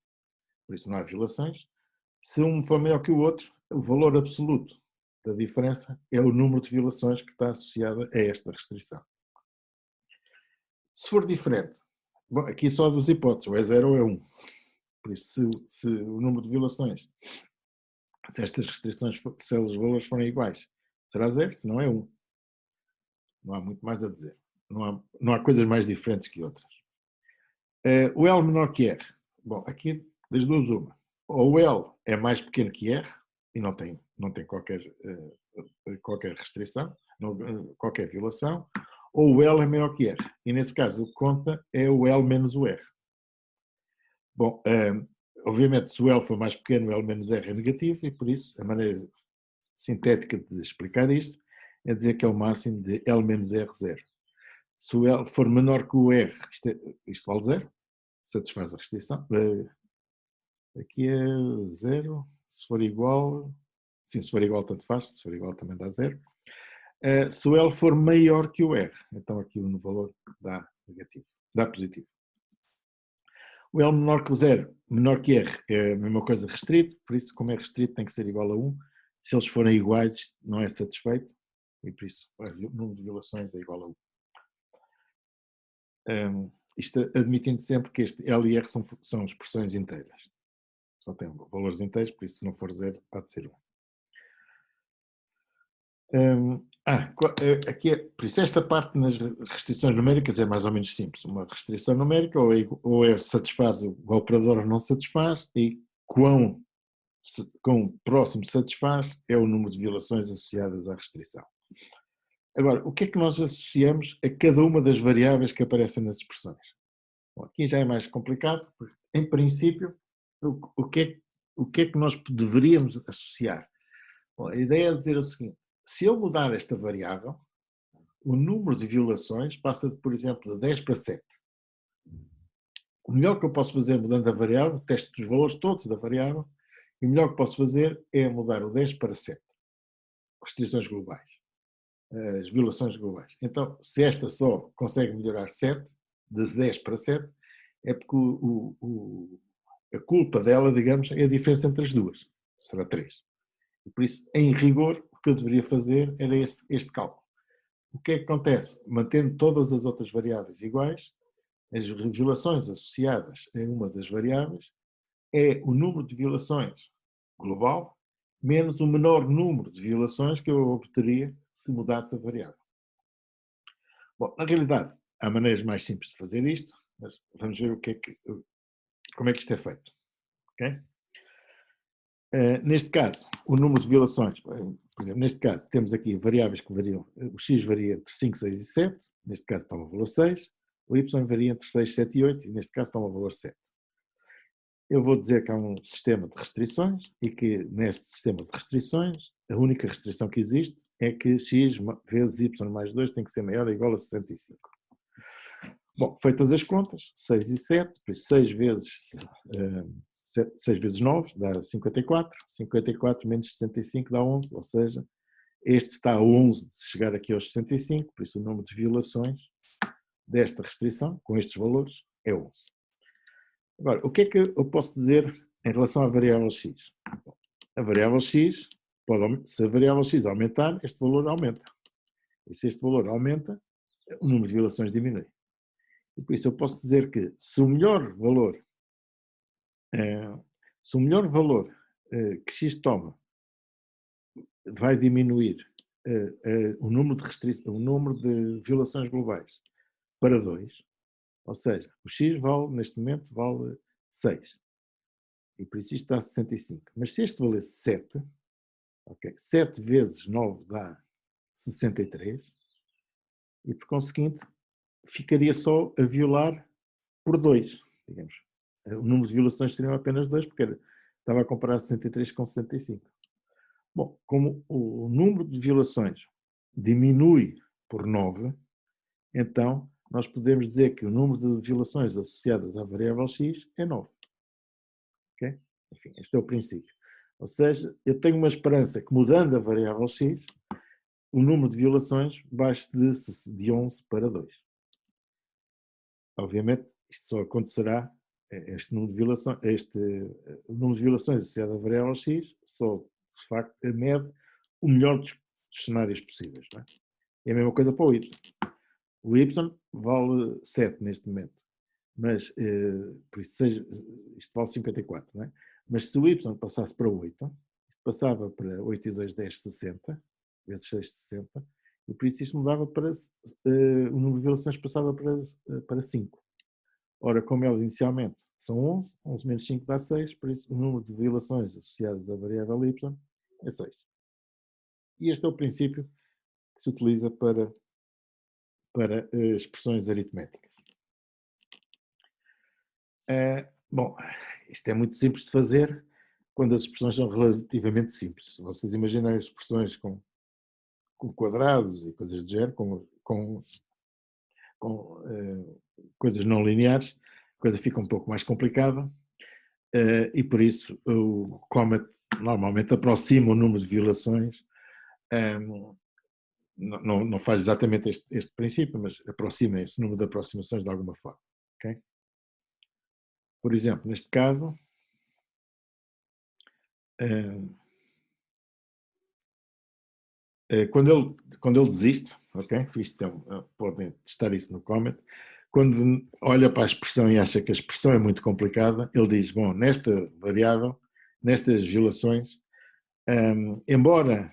por isso não há violações. Se um for maior que o outro, o valor absoluto da diferença é o número de violações que está associado a esta restrição. Se for diferente, bom, aqui só há duas hipóteses, ou é 0 ou é 1. Por isso, se o número de violações, se estas restrições, se os valores forem iguais, será 0, se não é 1. Não há muito mais a dizer. Não há coisas mais diferentes que outras. O L menor que R. Bom, aqui das duas uma. Ou o L é mais pequeno que R e não tem qualquer restrição, qualquer violação, ou o L é maior que R. E nesse caso o que conta é o L menos o R. Bom, obviamente se o L for mais pequeno, o L menos R é negativo e por isso a maneira sintética de explicar isto é dizer que é o máximo de L menos R zero. Se o L for menor que o R, isto vale zero, satisfaz a restrição. Aqui é zero, se for igual, sim, se for igual tanto faz, se for igual também dá zero. Se o L for maior que o R, então aqui o valor dá negativo, dá positivo. O L menor que zero, menor que R, é a mesma coisa restrito, por isso como é restrito tem que ser igual a 1. Se eles forem iguais não é satisfeito e por isso o número de violações é igual a 1. Isto admitindo sempre que este L e R são expressões inteiras. Só tem valores inteiros, por isso se não for 0, há de ser 1. Aqui por isso esta parte nas restrições numéricas é mais ou menos simples. Uma restrição numérica ou satisfaz o operador ou não satisfaz e quão próximo satisfaz é o número de violações associadas à restrição. Agora, o que é que nós associamos a cada uma das variáveis que aparecem nas expressões? Bom, aqui já é mais complicado, porque, em princípio, o que é que nós deveríamos associar? Bom, a ideia é dizer o seguinte: se eu mudar esta variável, o número de violações passa, por exemplo, de 10 para 7. O melhor que eu posso fazer mudando a variável, testo os valores todos da variável, e o melhor que posso fazer é mudar o 10 para 7. Restrições globais. As violações globais. Então, se esta só consegue melhorar 7, de 10 para 7, é porque a culpa dela, digamos, é a diferença entre as duas. Será 3. E por isso, em rigor, o que eu deveria fazer era este cálculo. O que é que acontece? Mantendo todas as outras variáveis iguais, as violações associadas a uma das variáveis é o número de violações global menos o menor número de violações que eu obteria se mudasse a variável. Bom, na realidade, há maneiras mais simples de fazer isto, mas vamos ver como é que isto é feito. Okay? Neste caso, o número de violações, por exemplo, neste caso temos aqui variáveis que variam, o x varia entre 5, 6 e 7, neste caso toma o valor 6, o y varia entre 6, 7 e 8, e neste caso toma o valor 7. Eu vou dizer que há um sistema de restrições e que neste sistema de restrições a única restrição que existe é que x vezes y mais 2 tem que ser maior ou igual a 65. Bom, feitas as contas, 6 e 7, por isso 6 vezes 9 dá 54, 54 menos 65 dá 11, ou seja, este está a 11 de chegar aqui aos 65, por isso o número de violações desta restrição, com estes valores, é 11. Agora, o que é que eu posso dizer em relação à variável x? A variável x, se a variável x aumentar, este valor aumenta. E se este valor aumenta, o número de violações diminui. E por isso eu posso dizer que se o melhor valor que x toma vai diminuir o número de violações globais para 2, ou seja, o x neste momento vale 6. E por isso isto dá 65. Mas se este valer 7, okay, 7 vezes 9 dá 63, e por conseguinte ficaria só a violar por 2, digamos. O número de violações seriam apenas 2, porque estava a comparar 63 com 65. Bom, como o número de violações diminui por 9, então nós podemos dizer que o número de violações associadas à variável x é 9. Okay? Enfim, este é o princípio. Ou seja, eu tenho uma esperança que, mudando a variável x, o número de violações baixe de 11 para 2. Obviamente, isto só acontecerá, este número de violações, o número de violações associado à variável x, só, de facto, mede o melhor dos cenários possíveis. Não é? É a mesma coisa para o y. O y vale 7 neste momento, mas, por isso, isto vale 54, não é? Mas se o y passasse para 8, isto passava para 8 e 2, 10, 60, vezes 6, 60, e por isso isto mudava para, o número de violações passava para 5. Ora, como ele inicialmente são 11, 11 menos 5 dá 6, por isso o número de violações associadas à variável y é 6. E este é o princípio que se utiliza para expressões aritméticas. Bom, isto é muito simples de fazer quando as expressões são relativamente simples. Se vocês imaginarem expressões com quadrados e coisas do género, com coisas não lineares, a coisa fica um pouco mais complicada e por isso o Comet normalmente aproxima o número de violações, não faz exatamente este princípio, mas aproxima esse número de aproximações de alguma forma. Okay? Por exemplo, neste caso, quando ele desiste, ok? Isto podem testar isso no Comet, quando olha para a expressão e acha que a expressão é muito complicada, ele diz, bom, nesta variável, nestas violações, embora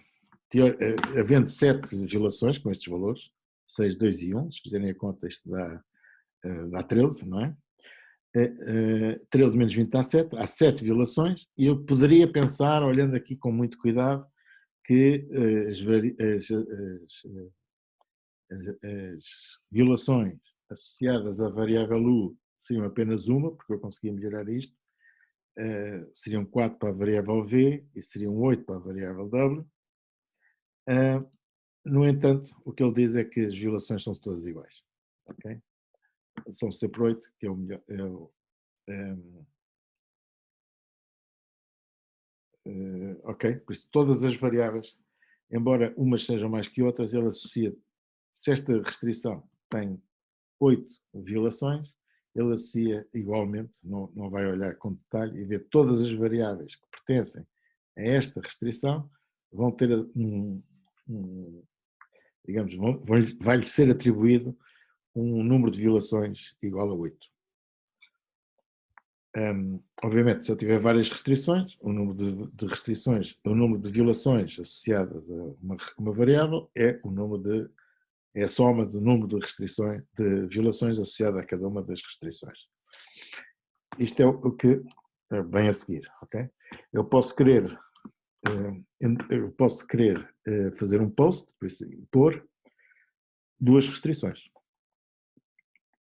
havendo 7 violações com estes valores, 6, 2 e 1, se fizerem a conta isto dá 13, não é? 13 menos 20 dá 7, há 7 violações, e eu poderia pensar, olhando aqui com muito cuidado, que as violações associadas à variável U seriam apenas uma, porque eu conseguia melhorar isto, seriam 4 para a variável V e seriam 8 para a variável W. No entanto, o que ele diz é que as violações são todas iguais. Okay? São sempre 8, que é o melhor. Ok? Por isso, todas as variáveis, embora umas sejam mais que outras, ele associa, se esta restrição tem 8 violações, ele associa igualmente, não vai olhar com detalhe e ver todas as variáveis que pertencem a esta restrição, vão ter digamos, vai-lhe ser atribuído um número de violações igual a 8. Obviamente, se eu tiver várias restrições, o número de restrições, o número de violações associadas a uma variável é a soma do número de restrições, de violações associada a cada uma das restrições. Isto é o que vem a seguir, ok? Eu posso querer fazer um post, por isso, pôr duas restrições,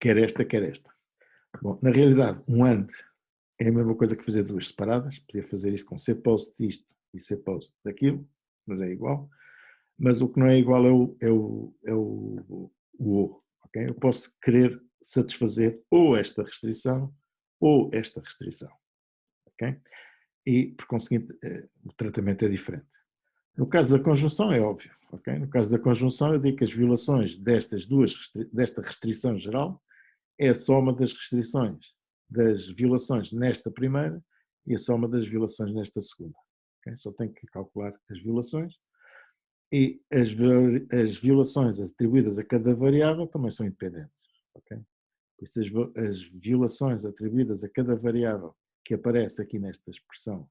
quer esta, quer esta. Bom, na realidade, um AND é a mesma coisa que fazer duas separadas, podia fazer isto com cpost isto e cpost daquilo, mas é igual. Mas o que não é igual é o ou, ok? Eu posso querer satisfazer ou esta restrição ou esta restrição, ok? E, por conseguinte, o tratamento é diferente. No caso da conjunção é óbvio, ok? No caso da conjunção eu digo que as violações desta restrição geral é a soma das restrições das violações nesta primeira e a soma das violações nesta segunda. Okay? Só tenho que calcular as violações e as violações atribuídas a cada variável também são independentes. Okay? Por isso as violações atribuídas a cada variável que aparece aqui nesta expressão,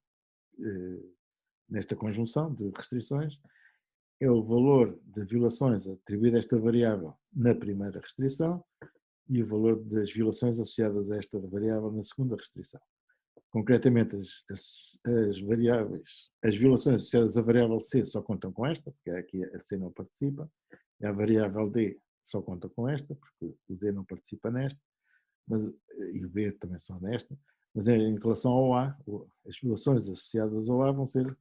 nesta conjunção de restrições, é o valor de violações atribuídas a esta variável na primeira restrição e o valor das violações associadas a esta variável na segunda restrição. Concretamente, as variáveis, as violações associadas à variável C só contam com esta, porque aqui a C não participa, e a variável D só conta com esta, porque o D não participa nesta, e o B também só nesta, mas em relação ao A, as violações associadas ao A vão ser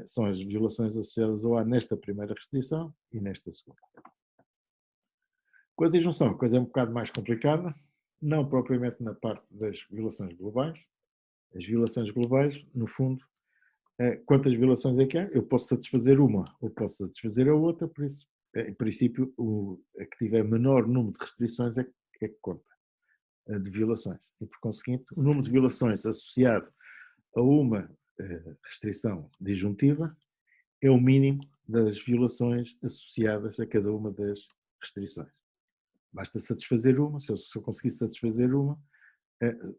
são as violações associadas ao A nesta primeira restrição e nesta segunda. Com a disjunção, a coisa é um bocado mais complicada, não propriamente na parte das violações globais. As violações globais, no fundo, quantas violações é que há? Eu posso satisfazer uma ou posso satisfazer a outra, por isso, em princípio, a que tiver menor número de restrições é que conta, de violações. E, por conseguinte, o número de violações associado a uma restrição disjuntiva é o mínimo das violações associadas a cada uma das restrições. Basta satisfazer uma, se eu conseguir satisfazer uma,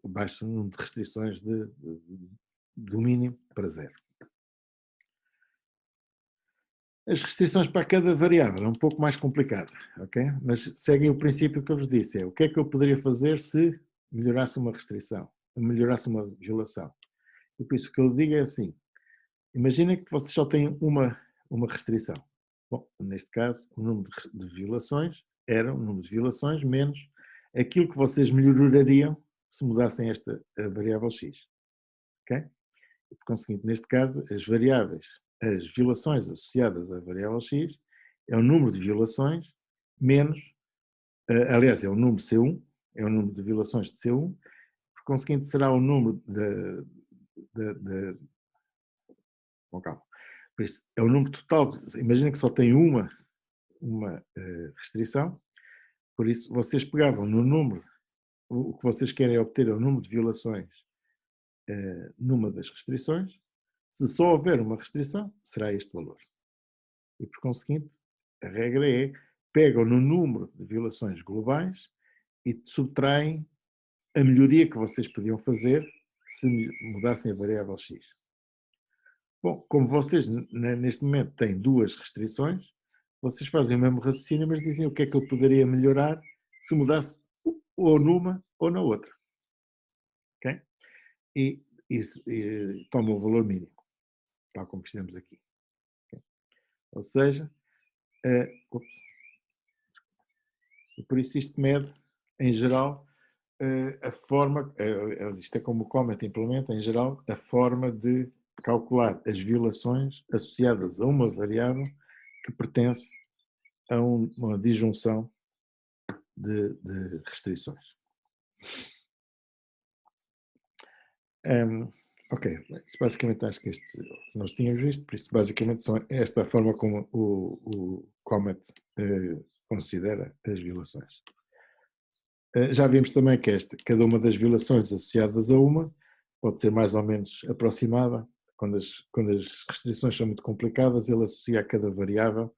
basta um número de restrições do mínimo para zero. As restrições para cada variável é um pouco mais complicado, ok? Mas seguem o princípio que eu vos disse, o que é que eu poderia fazer se melhorasse uma restrição, melhorasse uma violação. E por isso o que eu digo é assim, imaginem que vocês só têm uma restrição. Bom, neste caso, o número de violações era o número de violações menos aquilo que vocês melhorariam se mudassem esta variável x. Ok? E, por conseguinte, neste caso, as violações associadas à variável x é o número de violações menos, aliás, é o número C1, é o número de violações de C1, por conseguinte, será o número bom, calma. Por isso, é o número total, imagina que só tem uma restrição, por isso vocês pegavam no número, o que vocês querem obter é o número de violações numa das restrições, se só houver uma restrição, será este valor. E por conseguinte, a regra é, pegam no número de violações globais e subtraem a melhoria que vocês podiam fazer se mudassem a variável x. Bom, como vocês neste momento têm duas restrições, vocês fazem o mesmo raciocínio, mas dizem o que é que eu poderia melhorar se mudasse ou numa ou na outra. Ok? E tomam o valor mínimo, tal como fizemos aqui. Okay? Ou seja, e por isso isto mede, em geral, a forma, isto é como o Comet implementa, em geral, a forma de calcular as violações associadas a uma variável que pertence a uma disjunção de restrições. Ok, isso basicamente acho que nós tínhamos visto, por isso basicamente esta é a forma como o Comet considera as violações. Já vimos também que cada uma das violações associadas a uma pode ser mais ou menos aproximada. Quando as restrições são muito complicadas, ele associa a cada variável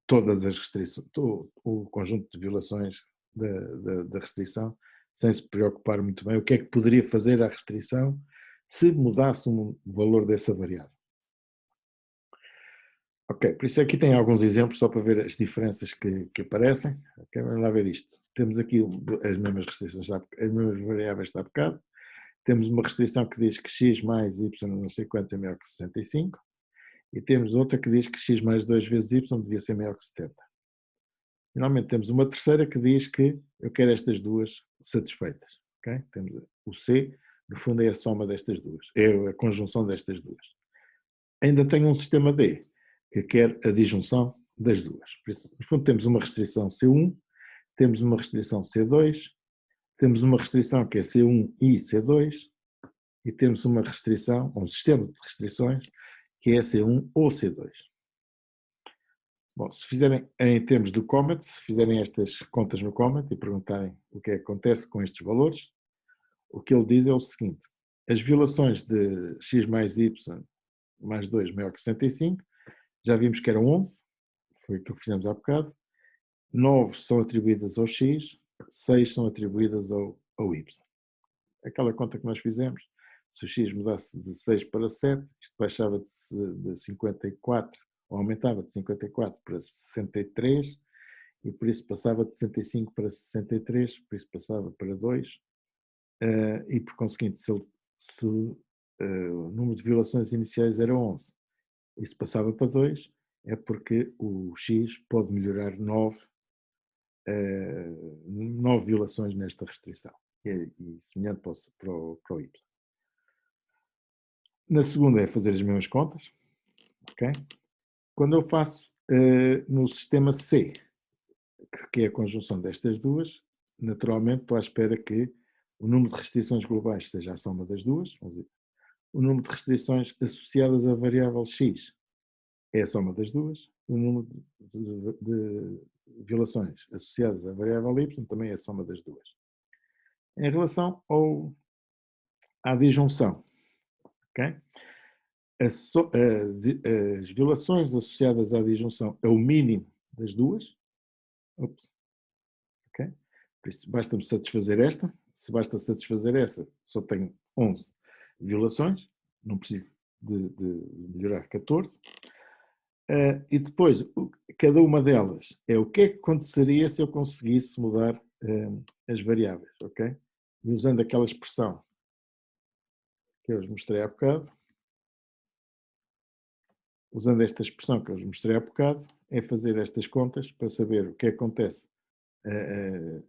todas as restrições, o conjunto de violações da restrição, sem se preocupar muito bem o que é que poderia fazer a restrição se mudasse o valor dessa variável. Ok, por isso aqui tem alguns exemplos só para ver as diferenças que aparecem. Ok, vamos lá ver isto. Temos aqui as mesmas restrições, as mesmas variáveis de há bocado. Temos uma restrição que diz que x mais y não sei quanto é maior que 65 e temos outra que diz que x mais 2 vezes y devia ser maior que 70. Finalmente temos uma terceira que diz que eu quero estas duas satisfeitas. Okay? Temos o C, no fundo é a soma destas duas, é a conjunção destas duas. Ainda tenho um sistema D, que quer a disjunção das duas. Por isso, no fundo temos uma restrição C1, temos uma restrição C2, temos uma restrição que é C1 e C2, e temos uma restrição, um sistema de restrições, que é C1 ou C2. Bom, se fizerem, em termos do Comet, se fizerem estas contas no Comet e perguntarem o que é que acontece com estes valores, o que ele diz é o seguinte, as violações de x mais y mais 2 maior que 65, já vimos que eram 11, foi aquilo que fizemos há bocado, 9 são atribuídas ao x, 6 são atribuídas ao y. Aquela conta que nós fizemos, se o x mudasse de 6 para 7, isto baixava de 54, ou aumentava de 54 para 63, e por isso passava de 65 para 63, por isso passava para 2, e por conseguinte, se o número de violações iniciais era 11, e se passava para 2, é porque o x pode melhorar 9 violações nesta restrição, e semelhante para o y. Na segunda é fazer as mesmas contas, ok? Quando eu faço no sistema C, que é a conjunção destas duas, naturalmente estou à espera que o número de restrições globais seja a soma das duas, o número de restrições associadas à variável x é a soma das duas, o número de violações associadas à variável y também é a soma das duas. Em relação à disjunção, ok? As violações associadas à disjunção é o mínimo das duas. Ups, ok? Por isso, basta-me satisfazer esta. Se basta satisfazer essa, só tenho 11 violações. Não preciso de melhorar 14. E depois, cada uma delas é o que é que aconteceria se eu conseguisse mudar as variáveis, ok? E usando aquela expressão que eu vos mostrei há bocado, usando esta expressão que eu vos mostrei há bocado, é fazer estas contas para saber o que acontece.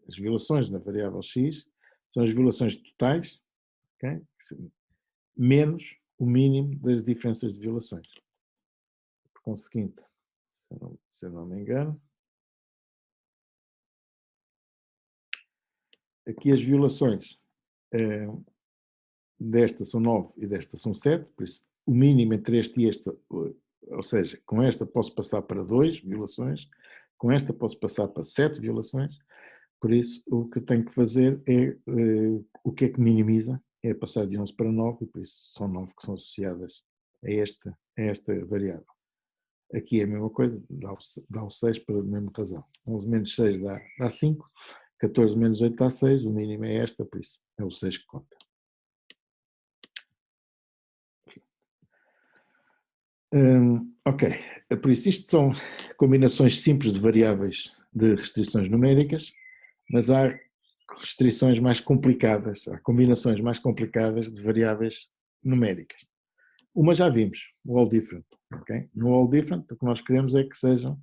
As violações na variável x são as violações totais, okay? Menos o mínimo das diferenças de violações. Por conseguinte, se eu não me engano, aqui as violações desta são 9 e desta são 7, por isso o mínimo entre este e este, ou seja, com esta posso passar para 2 violações, com esta posso passar para 7 violações, por isso o que tenho que fazer é, o que é que minimiza, é passar de 11 para 9, e por isso são 9 que são associadas a esta variável. Aqui é a mesma coisa, dá o 6 pela mesma razão. 11 menos 6 dá 5, 14 menos 8 dá 6, o mínimo é esta, por isso é o 6 que conta. Ok, por isso isto são combinações simples de variáveis de restrições numéricas, mas há restrições mais complicadas, há combinações mais complicadas de variáveis numéricas. Uma já vimos, o all different, ok? No all different o que nós queremos é que sejam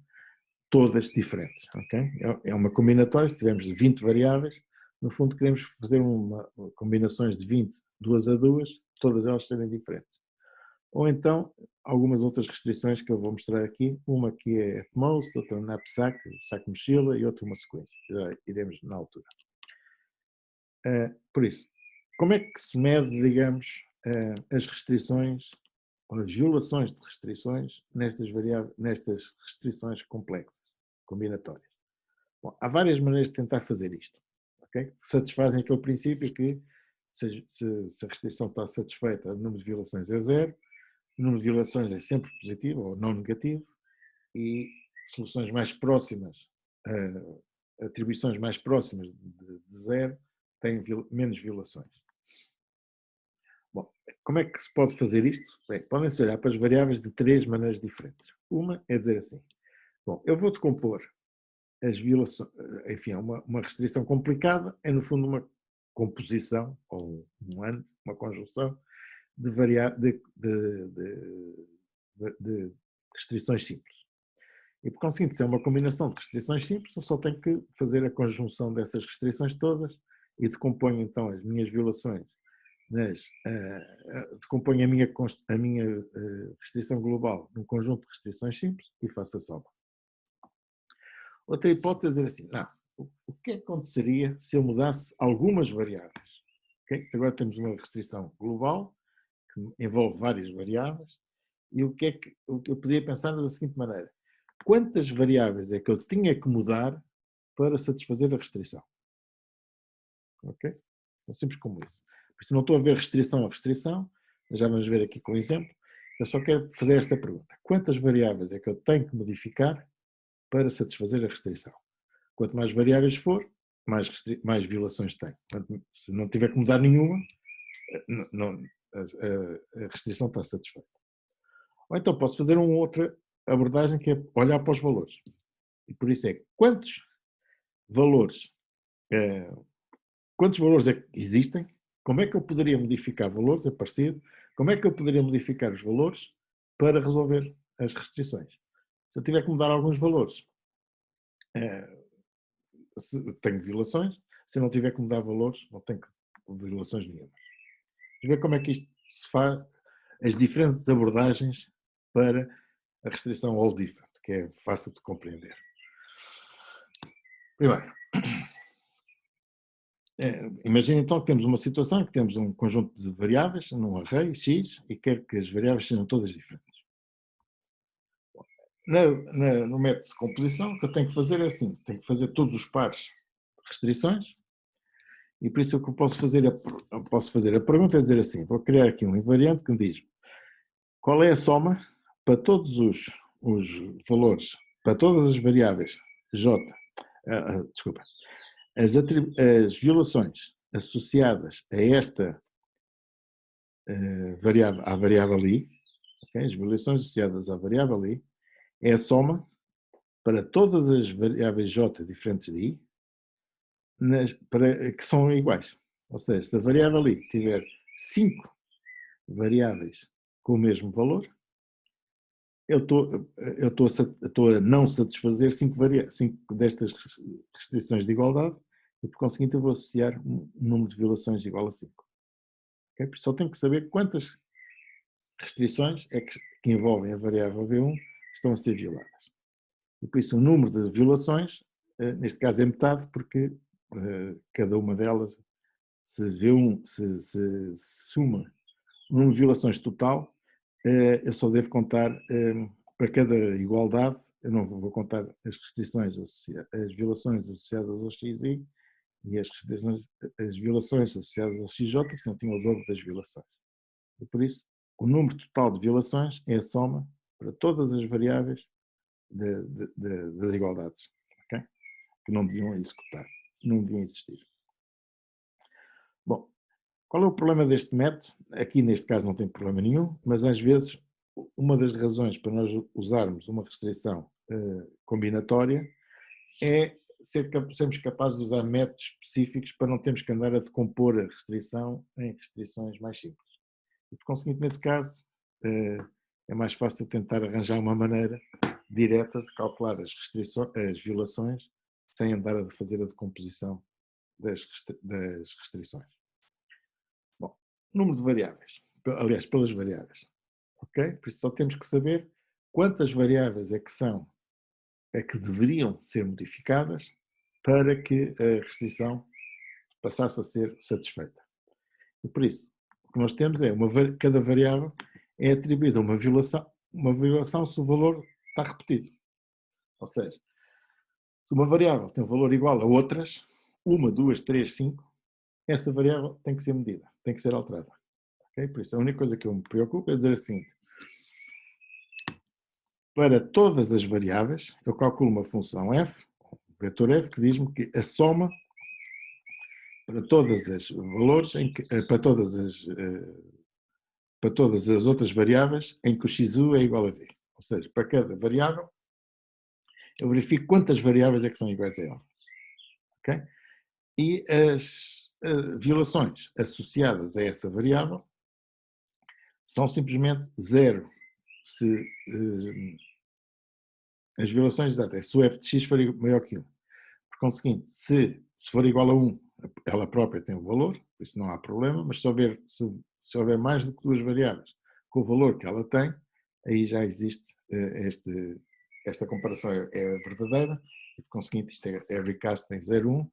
todas diferentes, ok? É uma combinatória, se tivermos 20 variáveis, no fundo queremos fazer combinações de 20, duas a duas, todas elas serem diferentes. Ou então, algumas outras restrições que eu vou mostrar aqui, uma que é at most, outra knapsack, saco mochila, e outra uma sequência, já iremos na altura. Por isso, como é que se mede, digamos, as restrições, ou as violações de restrições nestas restrições complexas, combinatórias? Bom, há várias maneiras de tentar fazer isto, ok? Que satisfazem aquele princípio que se a restrição está satisfeita, o número de violações é zero, o número de violações é sempre positivo ou não negativo, e soluções mais próximas, atribuições mais próximas de zero, têm menos violações. Bom, como é que se pode fazer isto? Bem, podem-se olhar para as variáveis de três maneiras diferentes. Uma é dizer assim, bom, eu vou decompor as violações, enfim, uma restrição complicada, é no fundo uma composição, ou uma conjunção, de restrições simples. E por conseguinte, se é uma combinação de restrições simples, eu só tenho que fazer a conjunção dessas restrições todas e decomponho então as minhas violações, decomponho a minha restrição global num conjunto de restrições simples e faço a soma. Outra hipótese é dizer assim, não, o que aconteceria se eu mudasse algumas variáveis? Okay? Agora temos uma restrição global, que envolve várias variáveis, e o que eu podia pensar da seguinte maneira: quantas variáveis é que eu tinha que mudar para satisfazer a restrição? Ok? Tão simples como isso. Por isso não estou a ver restrição a restrição, já vamos ver aqui com o exemplo. Eu só quero fazer esta pergunta: quantas variáveis é que eu tenho que modificar para satisfazer a restrição? Quanto mais variáveis for, mais violações tem. Portanto, se não tiver que mudar nenhuma, a restrição está satisfeita. Ou então posso fazer uma outra abordagem que é olhar para os valores. E por isso é quantos valores é que existem, como é que eu poderia modificar valores, é parecido, como é que eu poderia modificar os valores para resolver as restrições. Se eu tiver que mudar alguns valores, tenho violações, se eu não tiver que mudar valores, não tenho violações nenhuma. Vamos ver como é que isto se faz, as diferentes abordagens para a restrição all different, que é fácil de compreender. Primeiro, imagina então que temos uma situação em que temos um conjunto de variáveis num array X e quer que as variáveis sejam todas diferentes. No método de composição, o que eu tenho que fazer é assim, tenho que fazer todos os pares de restrições e por isso o que eu posso fazer a pergunta é dizer assim, vou criar aqui um invariante que me diz qual é a soma para todos os valores, para todas as variáveis J, desculpa, as violações associadas a esta variável, à variável I, okay? As violações associadas à variável I, é a soma para todas as variáveis J diferentes de I, que são iguais. Ou seja, se a variável I tiver 5 variáveis com o mesmo valor, eu estou a não satisfazer 5 destas restrições de igualdade e, por conseguinte, eu vou associar um número de violações igual a 5. Okay? Por isso, só tenho que saber quantas restrições é que envolvem a variável V1 estão a ser violadas. E, por isso, o número de violações, neste caso, é metade, porque cada uma delas, se V1 se suma o número de violações total, eu só devo contar para cada igualdade, eu não vou contar as restrições, as violações associadas ao XI e as violações associadas ao XJ, que não tinham o dobro das violações. E por isso, o número total de violações é a soma para todas as variáveis das igualdades, okay? Que não deviam executar, não deviam existir. Bom, qual é o problema deste método? Aqui, neste caso, não tem problema nenhum, mas às vezes uma das razões para nós usarmos uma restrição combinatória é sermos capazes de usar métodos específicos para não termos que andar a decompor a restrição em restrições mais simples. E, por conseguinte, nesse caso, é mais fácil tentar arranjar uma maneira direta de calcular as violações sem andar a fazer a decomposição das restrições. Bom, número de variáveis, aliás, pelas variáveis, ok? Por isso só temos que saber quantas variáveis é que deveriam ser modificadas para que a restrição passasse a ser satisfeita. E por isso, o que nós temos é, cada variável é atribuída a uma violação se o valor está repetido. Ou seja, se uma variável tem um valor igual a outras, 1, 2, 3, 5, essa variável tem que ser medida, tem que ser alterada. Okay? Por isso, a única coisa que eu me preocupo é dizer assim, para todas as variáveis, eu calculo uma função f, um vetor f, que diz-me que a soma para todas as valores, para todas as outras variáveis em que o xu é igual a v. Ou seja, para cada variável, eu verifico quantas variáveis é que são iguais a ela. Okay? E as violações associadas a essa variável são simplesmente zero se as violações, exato, é se o f de x for maior que 1. Por conseguinte, se for igual a 1, ela própria tem o valor, por isso não há problema, mas se houver mais do que duas variáveis com o valor que ela tem, aí já existe esta comparação é verdadeira, e por conseguinte isto é every cast tem 0, 1,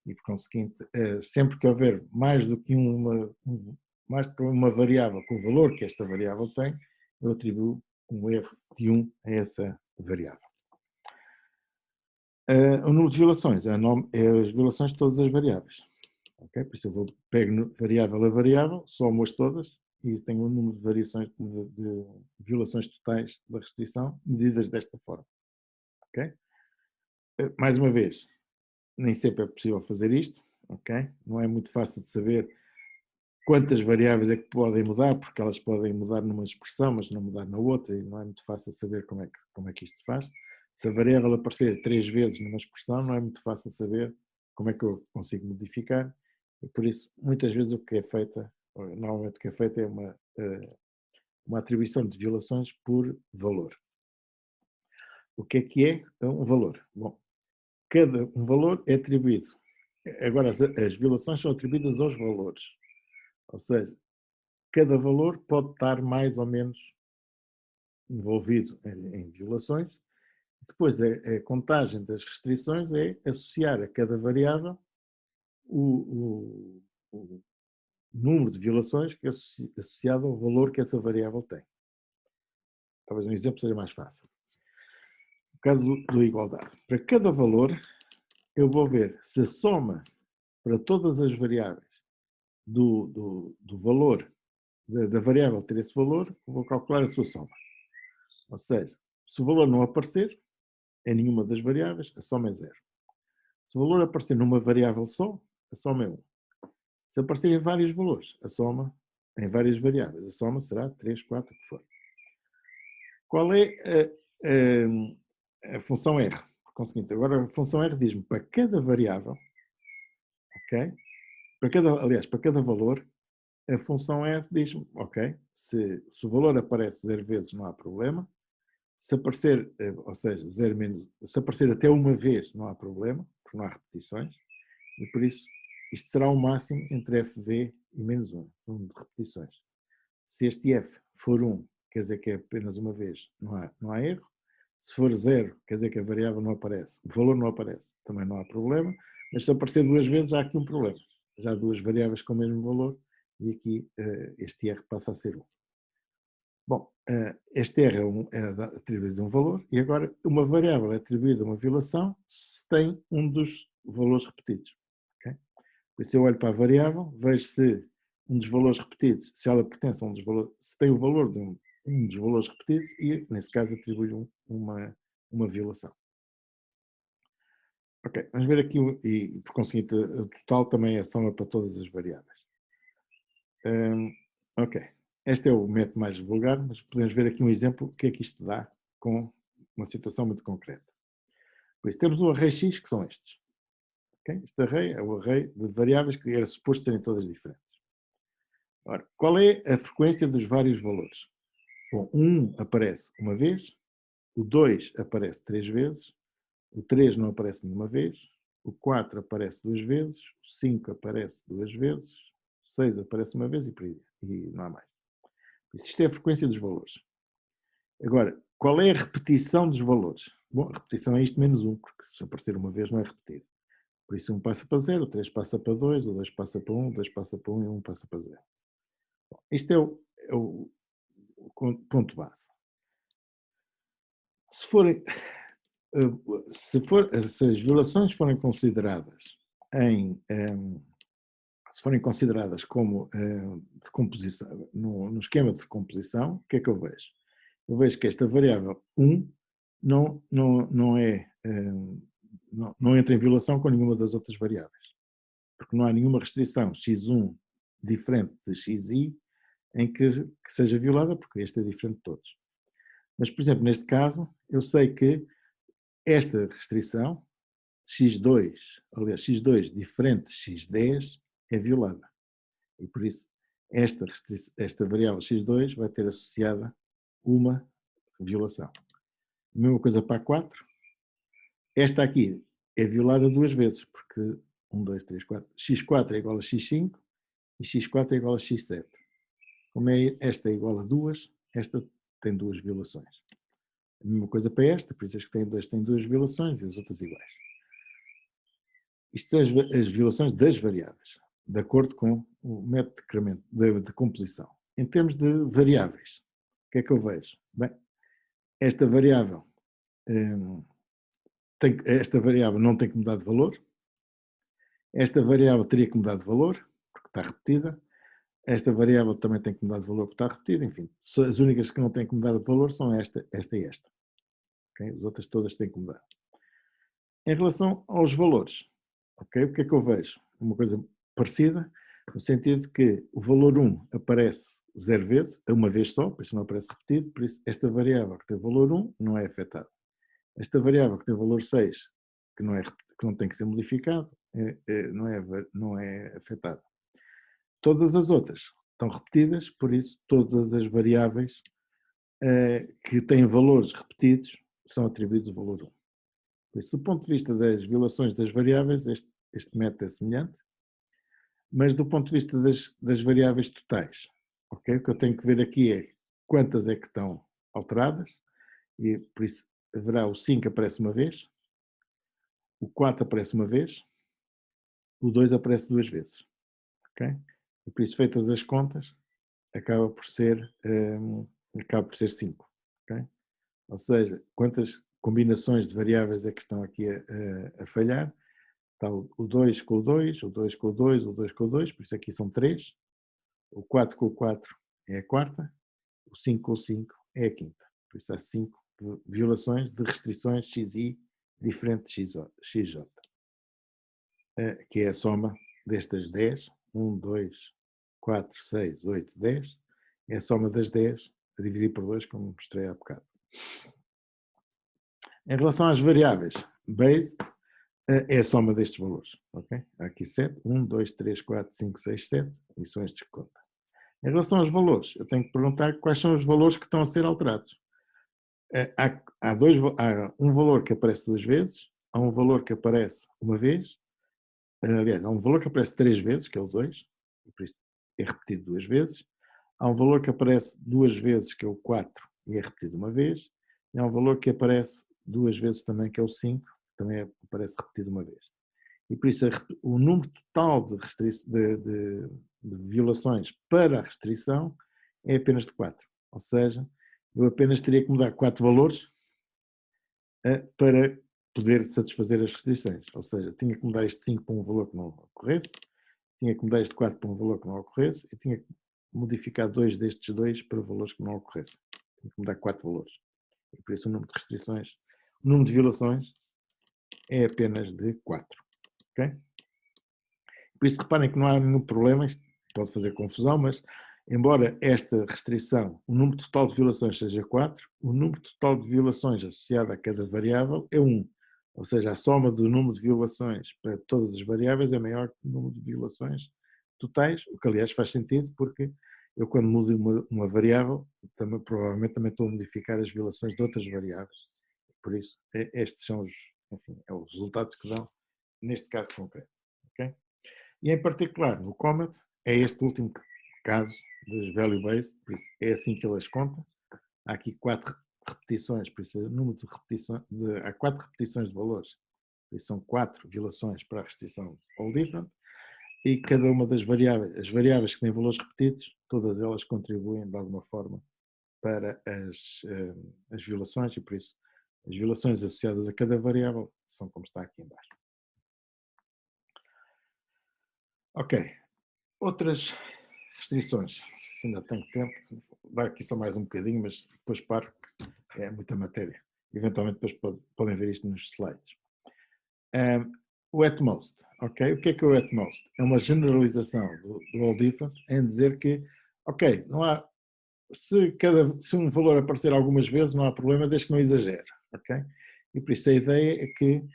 e por conseguinte sempre que houver mais do que uma variável com o valor que esta variável tem, eu atribuo um erro de 1 a essa variável. O número de violações é as violações de todas as variáveis. Okay? Por isso eu pego variável a variável, somo-as todas e tenho um número de violações totais da restrição medidas desta forma. Okay? Mais uma vez, nem sempre é possível fazer isto. Okay? Não é muito fácil de saber quantas variáveis é que podem mudar, porque elas podem mudar numa expressão, mas não mudar na outra, e não é muito fácil saber como é que isto se faz. Se a variável aparecer 3 vezes numa expressão, não é muito fácil saber como é que eu consigo modificar, e por isso, muitas vezes o que é feito, normalmente o que é feito é uma atribuição de violações por valor. O que é um valor? Bom, um valor é atribuído. Agora, as violações são atribuídas aos valores. Ou seja, cada valor pode estar mais ou menos envolvido em violações. Depois, a contagem das restrições é associar a cada variável o, o número de violações que é associado ao valor que essa variável tem. Talvez um exemplo seja mais fácil. No caso do igualdade, para cada valor, eu vou ver se a soma para todas as variáveis do valor da variável ter esse valor, vou calcular a sua soma. Ou seja, se o valor não aparecer em nenhuma das variáveis, a soma é zero. Se o valor aparecer numa variável só, a soma é 1. Se aparecer em vários valores, a soma em várias variáveis, a soma será 3, 4, o que for. Qual é a função R? Por conseguinte, agora a função R diz-me para cada variável, ok? Para cada valor, a função R diz-me, ok, se o valor aparece 0 vezes não há problema, se aparecer, ou seja, 0 menos, se aparecer até uma vez não há problema, porque não há repetições, e por isso isto será o máximo entre FV e menos 1, número de repetições. Se este F for 1, quer dizer que é apenas uma vez, não há erro. Se for 0, quer dizer que a variável não aparece, o valor não aparece, também não há problema, mas se aparecer 2 vezes já há aqui um problema. Já há 2 variáveis com o mesmo valor e aqui este R passa a ser 1. Bom, este R é atribuído a um valor e agora uma variável é atribuída a uma violação se tem um dos valores repetidos. Okay? Por isso eu olho para a variável, vejo se um dos valores repetidos, se ela pertence a um dos valores, se tem o valor de um dos valores repetidos e, nesse caso, atribuo uma violação. Ok, vamos ver aqui, e por conseguinte, o total também é a soma para todas as variáveis. Ok, este é o método mais vulgar, mas podemos ver aqui um exemplo do que é que isto dá com uma situação muito concreta. Por isso, temos um array X, que são estes. Okay? Este array é o array de variáveis que era suposto serem todas diferentes. Ora, qual é a frequência dos vários valores? Bom, o 1 aparece uma vez, o 2 aparece 3 vezes, o 3 não aparece nenhuma vez, o 4 aparece 2 vezes, o 5 aparece 2 vezes, o 6 aparece uma vez e não há mais. Isto é a frequência dos valores. Agora, qual é a repetição dos valores? Bom, a repetição é isto menos 1, porque se aparecer uma vez não é repetido. Por isso 1 passa para 0, o 3 passa para 2, o 2 passa para 1, o 2 passa para 1 e o 1 passa para 0. Bom, isto é o ponto base. Se as violações forem consideradas se forem consideradas como decomposição, no esquema de decomposição, o que é que eu vejo? Eu vejo que esta variável 1 não entra em violação com nenhuma das outras variáveis, porque não há nenhuma restrição x1 diferente de xi em que seja violada, porque este é diferente de todos. Mas, por exemplo, neste caso, eu sei que esta restrição x2, aliás, x2 diferente de x10 é violada. E por isso, esta variável x2 vai ter associada uma violação. A mesma coisa para a 4. Esta aqui é violada 2 vezes, porque 1, 2, 3, 4. x4 é igual a x5 e x4 é igual a x7. Como esta é igual a 2, esta tem 2 violações. A mesma coisa para esta, por isso as que têm 2 têm 2 violações e as outras iguais. Isto são as violações das variáveis, de acordo com o método de composição. Em termos de variáveis, o que é que eu vejo? Bem, esta variável não tem que mudar de valor. Esta variável teria que mudar de valor, porque está repetida. Esta variável também tem que mudar de valor, porque está repetida. Enfim, as únicas que não têm que mudar de valor são esta e esta. Okay? As outras todas têm que mudar. Em relação aos valores, okay? O que é que eu vejo? Uma coisa parecida, no sentido de que o valor 1 aparece 0 vezes, uma vez só, por isso não aparece repetido, por isso esta variável que tem o valor 1 não é afetada. Esta variável que tem o valor 6, que não tem que ser modificado, não é afetada. Todas as outras estão repetidas, por isso todas as variáveis que têm valores repetidos são atribuídos o valor 1. Por isso, do ponto de vista das violações das variáveis, este método é semelhante, mas do ponto de vista das variáveis totais, ok? O que eu tenho que ver aqui é quantas é que estão alteradas, e por isso haverá o 5 aparece uma vez, o 4 aparece uma vez, o 2 aparece duas vezes, ok? E por isso, feitas as contas, acaba por ser, acaba por ser 5, ok? Ou seja, quantas combinações de variáveis é que estão aqui a falhar? Está o 2 com o 2, o 2 com o 2, o 2 com o 2, por isso aqui são 3, o 4 com o 4 é a quarta, o 5 com o 5 é a quinta. Por isso há 5 violações de restrições XI diferente de XJ, que é a soma destas 10, 1, 2, 4, 6, 8, 10, é a soma das 10 a dividir por 2, como mostrei há bocado. Em relação às variáveis, based é a soma destes valores, ok? Há aqui 7, 1, 2, 3, 4, 5, 6, 7, e são estes que contam. Em relação aos valores, eu tenho que perguntar quais são os valores que estão a ser alterados. Há um valor que aparece duas vezes, há um valor que aparece uma vez, aliás, há um valor que aparece 3 vezes, que é o 2, e por isso é repetido duas vezes, há um valor que aparece duas vezes, que é o 4, e é repetido uma vez, e há um valor que aparece duas vezes também, que é o 5, que também aparece repetido uma vez. E por isso o número total de violações para a restrição é apenas de 4. Ou seja, eu apenas teria que mudar 4 valores para poder satisfazer as restrições. Ou seja, tinha que mudar este 5 para um valor que não ocorresse, tinha que mudar este 4 para um valor que não ocorresse e tinha que modificar 2 destes 2 para valores que não ocorressem. Tinha que mudar 4 valores. E por isso o número de restrições, o número de violações é apenas de 4. Ok? Por isso, reparem que não há nenhum problema, isto pode fazer confusão, mas embora esta restrição, o número total de violações seja 4, o número total de violações associado a cada variável é 1. Ou seja, a soma do número de violações para todas as variáveis é maior que o número de violações totais, o que aliás faz sentido, porque eu quando mudo uma variável, provavelmente também estou a modificar as violações de outras variáveis. Por isso, estes são os resultados que dão neste caso concreto. Okay? E em particular, no Comet, é este último caso das value-based, por isso é assim que ele as conta. Há aqui 4 repetições, por isso o número de repetições, há 4 repetições de valores, por isso são 4 violações para a restrição all different, e cada uma das variáveis, as variáveis que têm valores repetidos, todas elas contribuem de alguma forma para as violações, e por isso as violações associadas a cada variável são como está aqui em baixo. Ok, outras restrições, se ainda tenho tempo, vai aqui só mais um bocadinho, mas depois paro, é muita matéria. Eventualmente depois podem ver isto nos slides. O at most, ok? O que é o at most? É uma generalização do all different em dizer que, ok, não há, se um valor aparecer algumas vezes não há problema desde que não exagere, ok? E por isso a ideia é que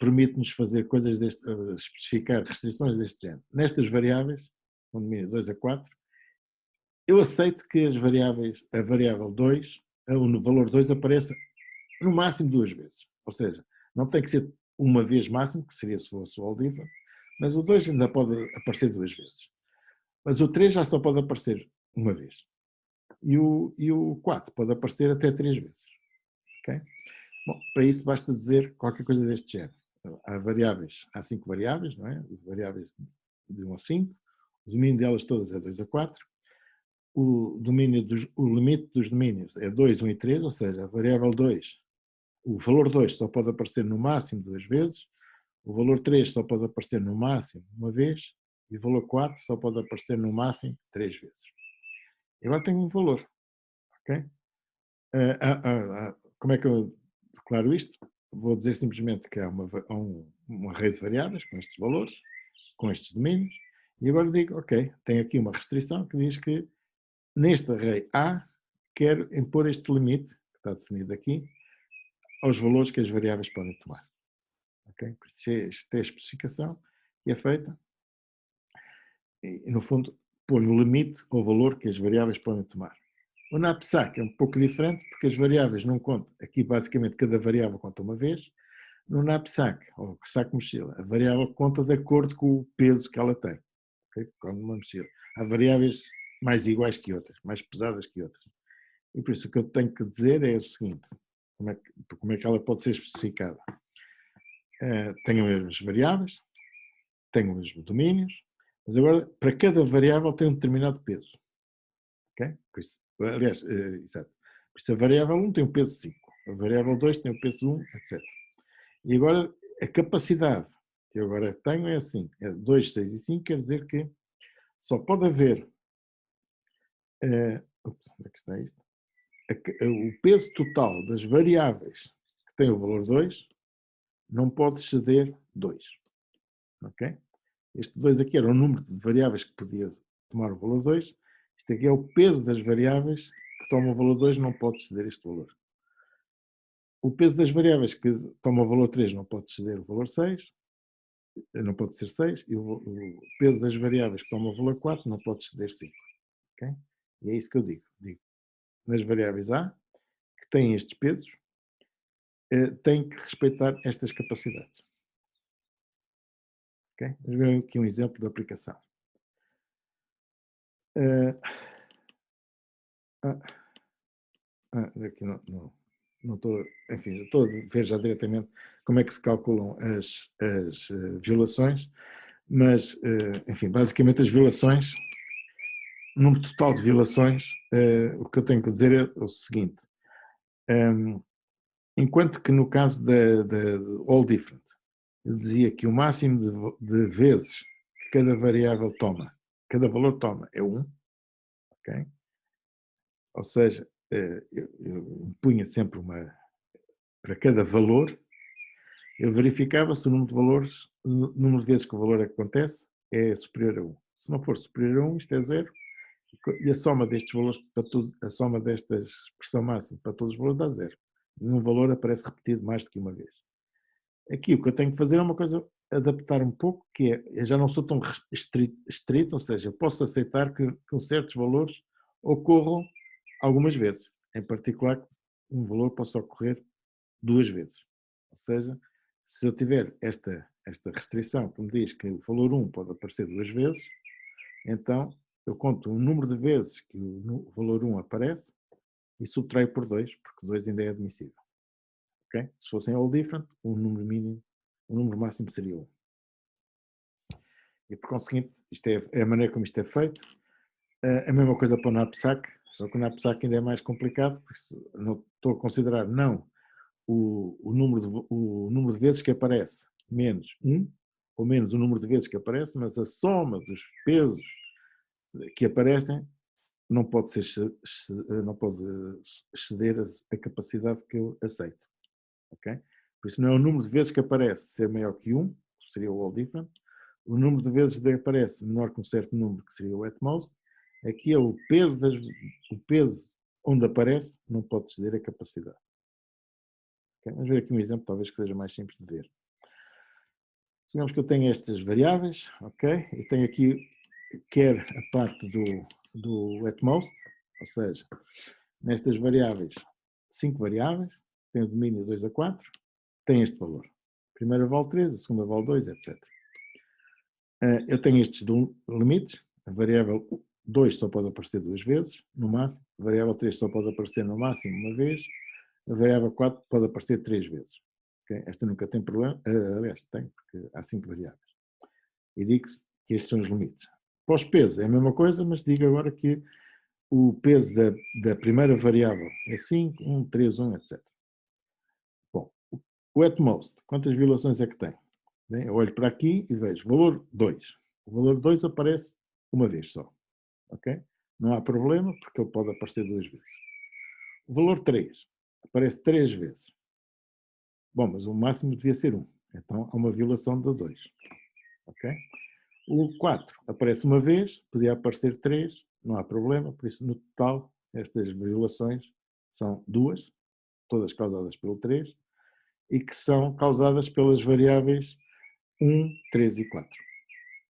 permite-nos fazer coisas especificar restrições deste género. Nestas variáveis, com domínio 2 a 4, eu aceito que a variável 2, o valor 2 apareça no máximo duas vezes. Ou seja, não tem que ser uma vez máximo, que seria se fosse o all different, mas o 2 ainda pode aparecer duas vezes. Mas o 3 já só pode aparecer uma vez. E o 4 pode aparecer até 3 vezes. Okay? Bom, para isso basta dizer qualquer coisa deste género. Há 5 variáveis, não é? Variáveis de 1 a 5. O domínio delas todas é 2 a 4. O limite dos domínios é 2, 1 e 3, ou seja, a variável 2, o valor 2 só pode aparecer no máximo duas vezes, o valor 3 só pode aparecer no máximo uma vez, e o valor 4 só pode aparecer no máximo 3 vezes. E agora tenho um valor, ok? Como é que eu declaro isto? Vou dizer simplesmente que há uma rede de variáveis com estes valores, com estes domínios, e agora digo, ok, tem aqui uma restrição que diz que neste array A quero impor este limite, que está definido aqui, aos valores que as variáveis podem tomar. Ok? Esta é a especificação que é feita e no fundo, pôr no limite ao valor que as variáveis podem tomar. O knapsack é um pouco diferente porque as variáveis não contam, aqui basicamente cada variável conta uma vez. No knapsack, ou saco mochila, a variável conta de acordo com o peso que ela tem. Okay? Como uma mochila. Há variáveis mais iguais que outras, mais pesadas que outras. E por isso o que eu tenho que dizer é o seguinte, como é que ela pode ser especificada? Tenho as mesmas variáveis, tenho os mesmos domínios, mas agora para cada variável tem um determinado peso. Ok? Por isso, aliás, exato. Por isso a variável 1 tem um peso 5, a variável 2 tem um peso 1, etc. E agora a capacidade que eu agora tenho é assim, é 2, 6 e 5, quer dizer que só pode haver, onde é que está isto? O peso total das variáveis que tem o valor 2 não pode exceder 2. Ok? Este 2 aqui era o número de variáveis que podia tomar o valor 2. Isto aqui é o peso das variáveis que tomam o valor 2, não pode exceder este valor. O peso das variáveis que tomam o valor 3 não pode exceder o valor 6, não pode ser 6, e o peso das variáveis que tomam o valor 4 não pode exceder 5. Okay? E é isso que eu digo. Digo, nas variáveis A, que têm estes pesos, têm que respeitar estas capacidades. Okay? Vamos ver aqui um exemplo de aplicação. Aqui não estou, enfim, estou a ver já diretamente como é que se calculam as violações, mas, enfim, basicamente as violações, o número total de violações, o que eu tenho que dizer é o seguinte, enquanto que no caso da all different, eu dizia que o máximo de vezes que cada variável toma, cada valor toma é 1, ok? Ou seja, eu impunha sempre para cada valor, eu verificava se o número de valores, o número de vezes que o valor acontece é superior a 1. Se não for superior a 1, isto é 0, e a soma destes valores, a soma desta expressão máxima para todos os valores dá 0. E um valor aparece repetido mais do que uma vez. Aqui o que eu tenho que fazer é uma coisa, adaptar um pouco, que é, eu já não sou tão estrito, ou seja, eu posso aceitar que certos valores ocorram algumas vezes. Em particular, um valor possa ocorrer 2 vezes. Ou seja, se eu tiver esta restrição que me diz que o valor 1 pode aparecer 2 vezes, então eu conto o número de vezes que o valor 1 aparece e subtraio por 2, porque 2 ainda é admissível. Okay? Se fossem all different, o número mínimo, o número máximo seria 1. E por conseguinte, isto é a maneira como isto é feito. A mesma coisa para o NAPSAC, só que o NAPSAC ainda é mais complicado, porque não estou a considerar não o número de vezes que aparece menos 1, ou menos o número de vezes que aparece, mas a soma dos pesos que aparecem não pode exceder a capacidade que eu aceito. Okay? Por isso não é o número de vezes que aparece ser maior que 1, que seria o all different, o número de vezes que aparece menor que um certo número, que seria o at most. Aqui é o peso onde aparece não pode exceder a capacidade. Okay? Vamos ver aqui um exemplo, talvez que seja mais simples de ver. Digamos que eu tenho estas variáveis, ok? Eu tenho aqui, quer a parte do at most, ou seja, nestas variáveis, 5 variáveis, tenho o domínio 2 a 4, tem este valor. A primeira vale 3, a segunda vale 2, etc. Eu tenho estes limites, a variável 2 só pode aparecer 2 vezes, no máximo, a variável 3 só pode aparecer no máximo uma vez, a variável 4 pode aparecer 3 vezes. Okay? Esta nunca tem problema, aliás, tem, porque há 5 variáveis. E digo que estes são os limites. Para os pesos é a mesma coisa, mas digo agora que o peso da primeira variável é 5, 1, 3, 1, etc. Bom, o at most, quantas violações é que tem? Bem, eu olho para aqui e vejo valor 2. O valor 2 aparece uma vez só. Ok? Não há problema, porque ele pode aparecer 2 vezes. O valor 3 aparece 3 vezes. Bom, mas o máximo devia ser 1. Então há uma violação do 2. Ok? O 4 aparece uma vez, podia aparecer 3, não há problema, por isso no total estas violações são 2, todas causadas pelo 3, e que são causadas pelas variáveis 1, 3 e 4.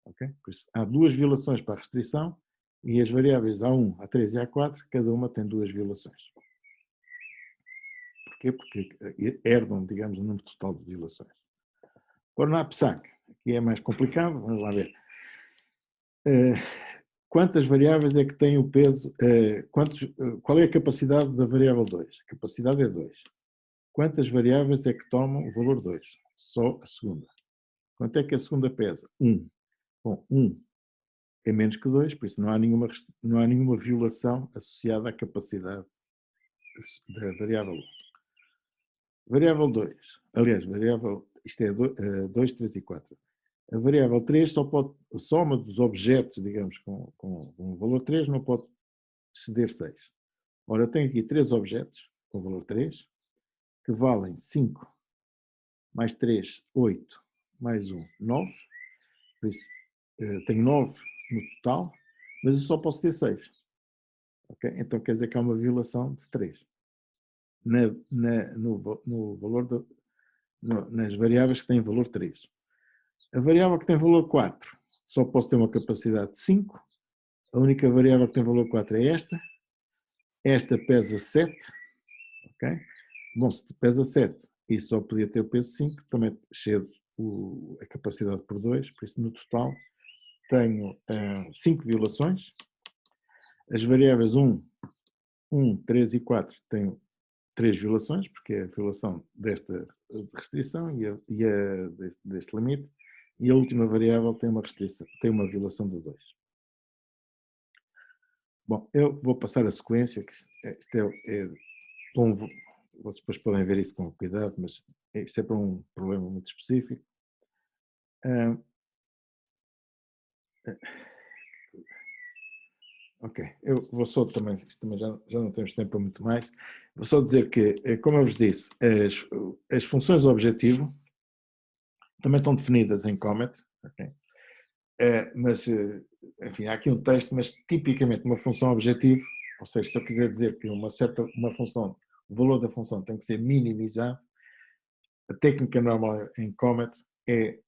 Okay? Por isso, há 2 violações para a restrição e as variáveis A1, A3 e A4, cada uma tem 2 violações. Porquê? Porque herdam, digamos, o número total de violações. Agora, na APSAC, aqui é mais complicado, vamos lá ver. quantas variáveis é que tem o peso, qual é a capacidade da variável 2? A capacidade é 2. Quantas variáveis é que tomam o valor 2? Só a segunda. Quanto é que a segunda pesa? 1. Bom, 1 é menos que 2, por isso não há nenhuma violação associada à capacidade da variável 1. Variável 2, aliás, isto é 2, 3 e 4. A variável 3 a soma dos objetos, digamos, com um valor 3 não pode exceder 6. Ora, eu tenho aqui 3 objetos com valor 3, que valem 5, mais 3, 8, mais 1, 9. Por isso, tenho 9 no total, mas eu só posso ter 6. Okay? Então quer dizer que há uma violação de 3. No valor nas variáveis que têm valor 3. A variável que tem valor 4 só posso ter uma capacidade de 5. A única variável que tem valor 4 é esta. Esta pesa 7. Okay? Bom, se pesa 7 e só podia ter o peso 5, também excedo a capacidade por 2, por isso no total tenho 5 violações. As variáveis 1, 3 e 4 têm 3 violações, porque é a violação desta restrição e deste limite, e a última variável tem uma violação do 2. Bom, eu vou passar a sequência, que isto é bom, vocês depois podem ver isso com cuidado, mas isto é para um problema muito específico. Ok, eu vou só também já não temos tempo para muito mais, vou só dizer que, como eu vos disse, as funções objetivo também estão definidas em Comet, okay? Mas, enfim, há aqui um texto, mas tipicamente uma função objetivo, ou seja, se eu quiser dizer que uma função, o valor da função tem que ser minimizado, a técnica normal em Comet é,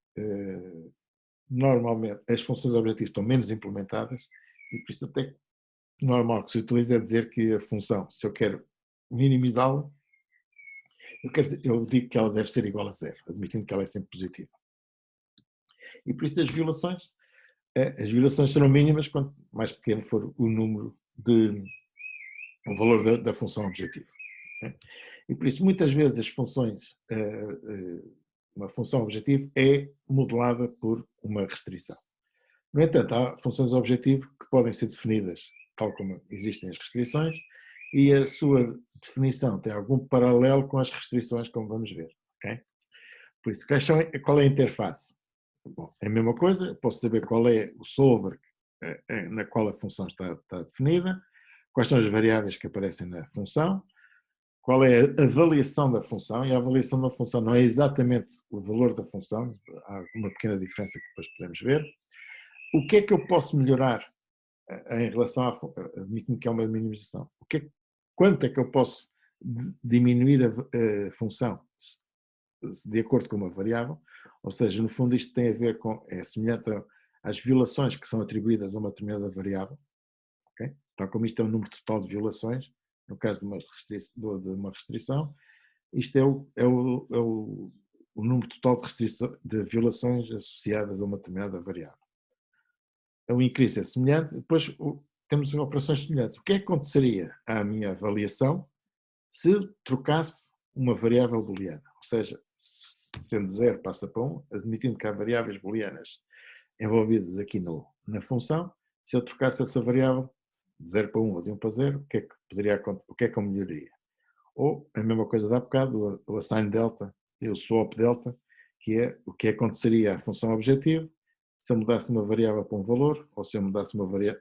normalmente, as funções objetivas estão menos implementadas e por isso até normal que se utiliza é dizer que a função, se eu quero minimizá-la, eu digo que ela deve ser igual a 0, admitindo que ela é sempre positiva. E por isso as violações serão mínimas quanto mais pequeno for o valor da função objetivo. Okay? E por isso muitas vezes as funções, uma função objetivo é modelada por uma restrição. No entanto, há funções objetivo que podem ser definidas tal como existem as restrições e a sua definição tem algum paralelo com as restrições, como vamos ver. Okay? Por isso, qual é a interface? Bom, é a mesma coisa, posso saber qual é o solver na qual a função está definida, quais são as variáveis que aparecem na função, qual é a avaliação da função, e a avaliação da função não é exatamente o valor da função, há uma pequena diferença que depois podemos ver. O que é que eu posso melhorar em relação admitindo que é uma minimização? Quanto é que eu posso diminuir a função de acordo com uma variável? Ou seja, no fundo isto tem a ver é semelhante às violações que são atribuídas a uma determinada variável, okay? Tal como isto é o número total de violações, no caso de uma restrição, isto é o número total de violações associadas a uma determinada variável. O increase é semelhante, depois temos operações semelhantes. O que é que aconteceria à minha avaliação se trocasse uma variável booleana? Ou seja, sendo 0 passa para 1, admitindo que há variáveis booleanas envolvidas aqui na função, se eu trocasse essa variável de 0 para 1 ou de 1 para 0, o que é que eu melhoraria? Ou a mesma coisa de há bocado, o assign delta e o swap delta, que é o que aconteceria à função objetivo se eu mudasse uma variável para um valor, ou se eu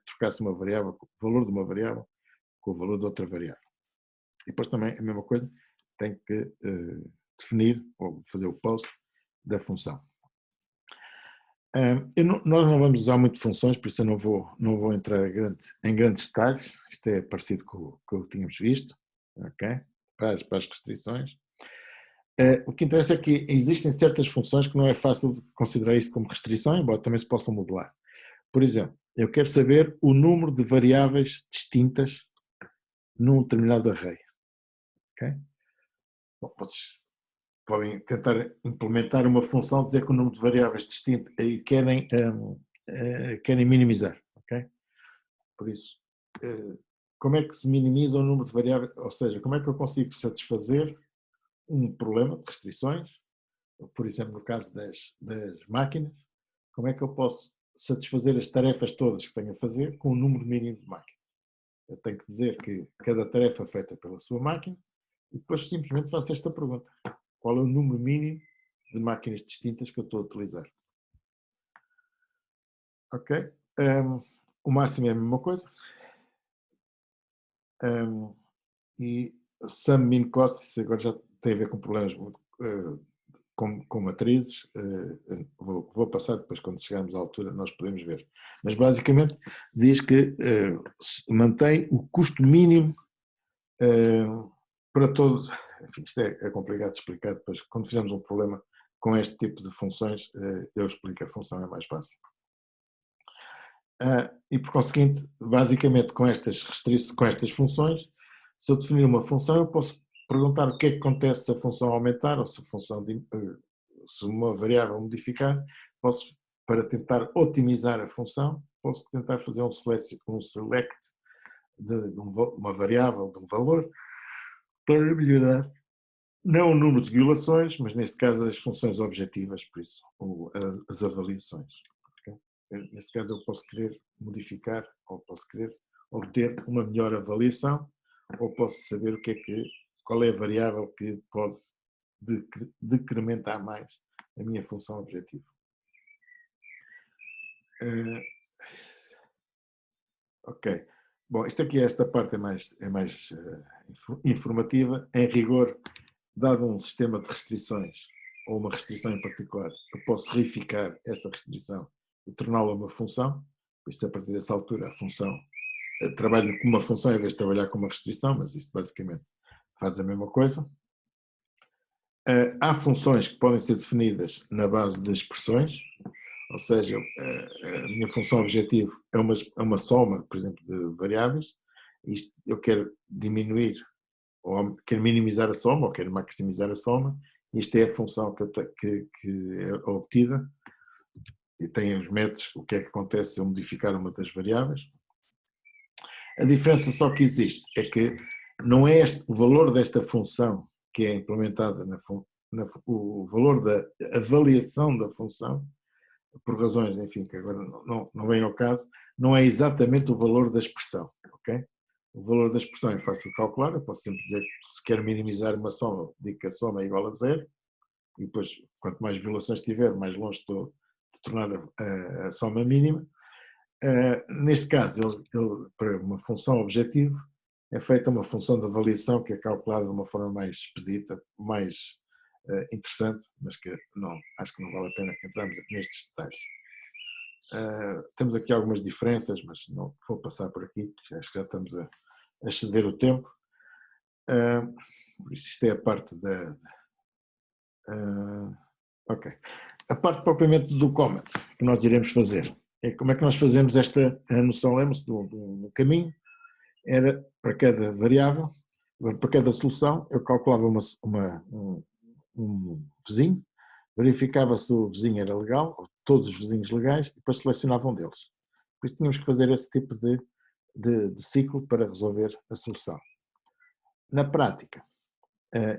trocasse uma variável, o valor de uma variável com o valor de outra variável. E depois também a mesma coisa, tenho que definir ou fazer o post da função. Nós não vamos usar muito funções, por isso eu não vou entrar em grandes detalhes. Isto é parecido com o que tínhamos visto, okay? Para as restrições. O que interessa é que existem certas funções que não é fácil de considerar isto como restrição, embora também se possam modelar. Por exemplo, eu quero saber o número de variáveis distintas num determinado array. Okay? Bom, vocês podem tentar implementar uma função, dizer que o número de variáveis distintas e querem minimizar. Okay? Por isso, como é que se minimiza o número de variáveis, ou seja, como é que eu consigo satisfazer um problema de restrições, por exemplo, no caso das máquinas, como é que eu posso satisfazer as tarefas todas que tenho a fazer com um número mínimo de máquinas? Eu tenho que dizer que cada tarefa é feita pela sua máquina e depois simplesmente faço esta pergunta: qual é o número mínimo de máquinas distintas que eu estou a utilizar? Ok? O máximo é a mesma coisa. E some, min, cost, agora já tem a ver com problemas com matrizes. Vou passar depois, quando chegarmos à altura, nós podemos ver. Mas basicamente diz que mantém o custo mínimo para todos. Enfim, isto é complicado de explicar. Depois, quando fizermos um problema com este tipo de funções, eu explico a função, é mais fácil. E por conseguinte, basicamente com estas restrições, com estas funções, se eu definir uma função, eu posso perguntar o que é que acontece se a função aumentar ou se a função se uma variável modificar. Posso, para tentar otimizar a função, posso tentar fazer um select de uma variável, de um valor, para melhorar não o número de violações, mas neste caso as funções objetivas, por isso, as avaliações. Neste caso eu posso querer modificar ou posso querer obter uma melhor avaliação ou posso saber qual é a variável que pode decrementar mais a minha função objetiva. Ok. Bom, isto aqui, esta parte é mais informativa. Em rigor, dado um sistema de restrições ou uma restrição em particular, eu posso reificar essa restrição e torná-la uma função. Por isso, a partir dessa altura, a função trabalho com uma função em vez de trabalhar com uma restrição, mas isto basicamente faz a mesma coisa. Há funções que podem ser definidas na base de expressões, ou seja, a minha função objetivo é uma soma, por exemplo, de variáveis. Isto, eu quero diminuir, ou quero minimizar a soma, ou quero maximizar a soma. Isto é a função que é obtida e tem os métodos, o que é que acontece se eu modificar uma das variáveis. A diferença só que existe é que não é o valor desta função que é implementada o valor da avaliação da função, por razões, enfim, que agora não vem ao caso, não é exatamente o valor da expressão, ok? O valor da expressão é fácil de calcular, eu posso sempre dizer que se quero minimizar uma soma, digo que a soma é igual a zero, e depois, quanto mais violações tiver, mais longe estou de tornar a soma mínima. Neste caso, para uma função objetivo, é feita uma função de avaliação que é calculada de uma forma mais expedita, mais interessante, mas que acho que não vale a pena entrarmos nestes detalhes. Temos aqui algumas diferenças, mas não vou passar por aqui, acho que já estamos a exceder o tempo. Isto é a parte ok. A parte propriamente do comment que nós iremos fazer é como é que nós fazemos esta noção, lembra-se do caminho, era para cada variável, para cada solução, eu calculava um vizinho, verificava se o vizinho era legal, ou todos os vizinhos legais, e depois selecionava um deles. Por isso tínhamos que fazer esse tipo de ciclo para resolver a solução. Na prática,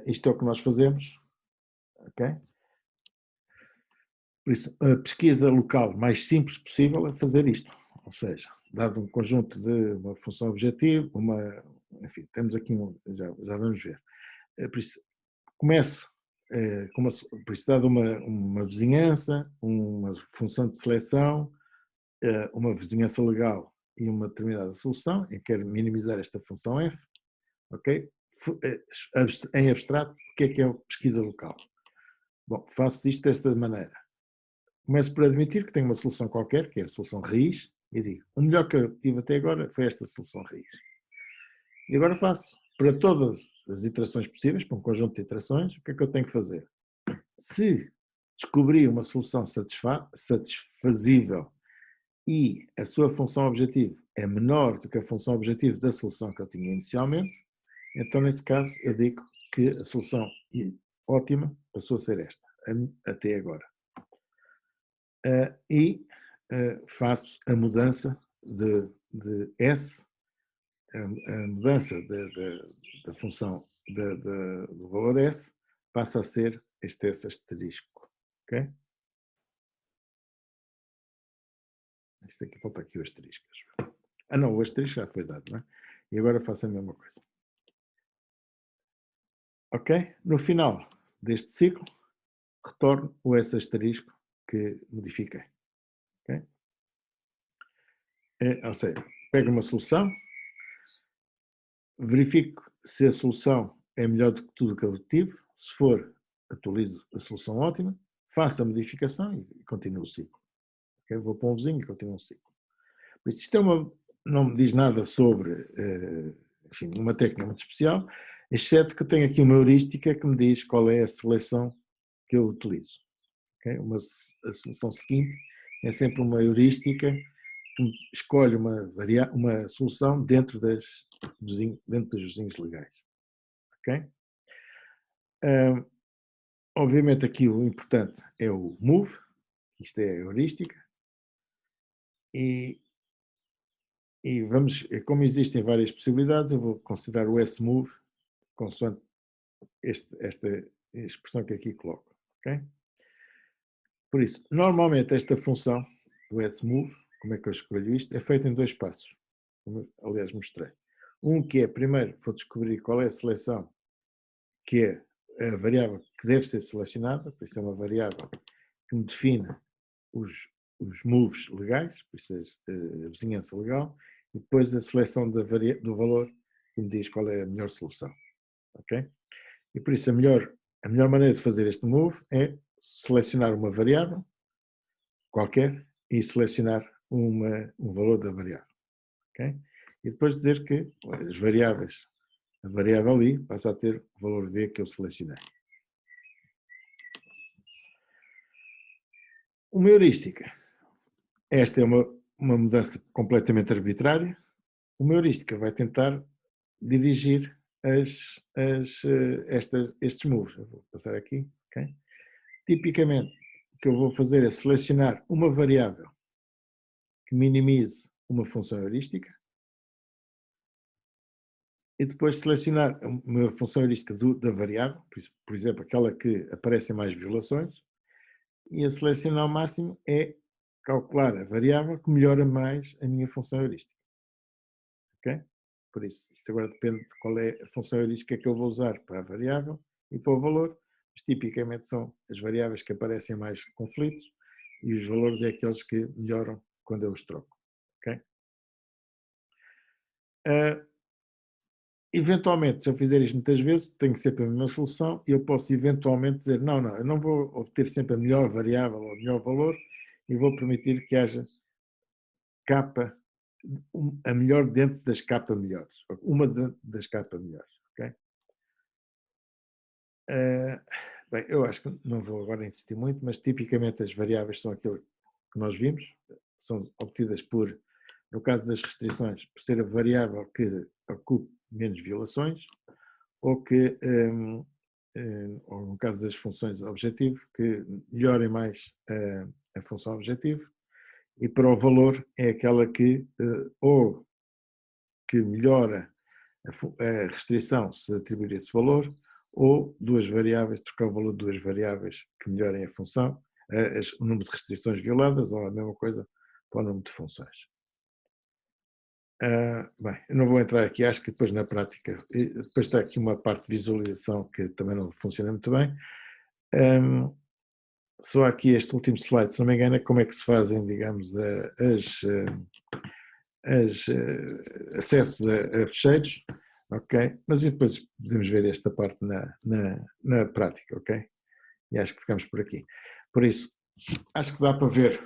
isto é o que nós fazemos, ok? Por isso, a pesquisa local mais simples possível é fazer isto, ou seja, dado um conjunto de uma função objetivo, enfim, temos aqui já vamos ver. Por isso, começo por isso, dado uma vizinhança, uma função de seleção, uma vizinhança legal e uma determinada solução, eu quero minimizar esta função f, ok? Em abstrato, o que é pesquisa local? Bom, faço isto desta maneira. Começo por admitir que tenho uma solução qualquer, que é a solução raiz, e digo, o melhor que eu tive até agora foi esta solução raiz. E agora faço, para todas as iterações possíveis, para um conjunto de iterações, o que é que eu tenho que fazer? Se descobri uma solução satisfazível e a sua função objetivo é menor do que a função objetivo da solução que eu tinha inicialmente, então nesse caso eu digo que a solução ótima passou a ser esta, até agora. E faço a mudança de S, a mudança da função do valor S passa a ser este S asterisco. Ok? Isto aqui, falta aqui o asterisco. Ah, não, o asterisco já foi dado, não é? E agora faço a mesma coisa. Ok? No final deste ciclo, retorno o S asterisco que modifiquei. Ok? Ou seja, pego uma solução, verifico se a solução é melhor do que tudo que eu tive. Se for, atualizo a solução ótima, faço a modificação e continuo o ciclo. Okay? Vou para um vizinho e continuo o ciclo. Por isso, não me diz nada sobre, enfim, uma técnica muito especial, exceto que eu tenho aqui uma heurística que me diz qual é a seleção que eu utilizo. Okay? A solução seguinte é sempre uma heurística que escolhe uma solução dentro dos vizinhos legais. Okay? Obviamente aqui o importante é o move, isto é a heurística, e como existem várias possibilidades, eu vou considerar o S-move consoante esta expressão que aqui coloco. Okay? Por isso, normalmente esta função do S-move, como é que eu escolho isto, é feita em 2 passos, como aliás mostrei. Um que é, primeiro, vou descobrir qual é a seleção que é a variável que deve ser selecionada, por isso é uma variável que me define os moves legais, por isso a vizinhança legal, e depois a seleção do valor que me diz qual é a melhor solução. Ok? E por isso a melhor maneira de fazer este move é selecionar uma variável qualquer e selecionar um valor da variável. Okay? E depois dizer que a variável I passa a ter o valor V que eu selecionei. Uma heurística. Esta é uma mudança completamente arbitrária. Uma heurística vai tentar dirigir estes moves. Eu vou passar aqui. Okay? Tipicamente, o que eu vou fazer é selecionar uma variável que minimize uma função heurística e depois selecionar uma função heurística da variável, por exemplo, aquela que aparecem mais violações, e a selecionar ao máximo é calcular a variável que melhora mais a minha função heurística. Ok? Por isso, isto agora depende de qual é a função heurística que eu vou usar para a variável e para o valor, mas tipicamente são as variáveis que aparecem mais conflitos e os valores é aqueles que melhoram quando eu os troco. Ok? Eventualmente, se eu fizer isto muitas vezes, tenho sempre a mesma solução e eu posso eventualmente dizer, não, eu não vou obter sempre a melhor variável ou o melhor valor e vou permitir que haja capa, a melhor dentro das capas melhores, uma das capas melhores, ok? Bem, eu acho que não vou agora insistir muito, mas tipicamente as variáveis são aquilo que nós vimos, são obtidas no caso das restrições, por ser a variável que ocupe menos violações, ou ou no caso das funções objetivo, que melhorem mais a função objetivo, e para o valor é aquela que ou que melhora a restrição se atribuir esse valor, ou duas variáveis, trocar o valor de duas variáveis que melhorem a função, o número de restrições violadas, ou a mesma coisa para o número de funções. Bem, eu não vou entrar aqui, acho que depois na prática, depois está aqui uma parte de visualização que também não funciona muito bem. Só aqui este último slide, se não me engano, é como é que se fazem, digamos, acessos a fecheiros, ok? Mas depois podemos ver esta parte na prática, ok? E acho que ficamos por aqui. Por isso, acho que dá para ver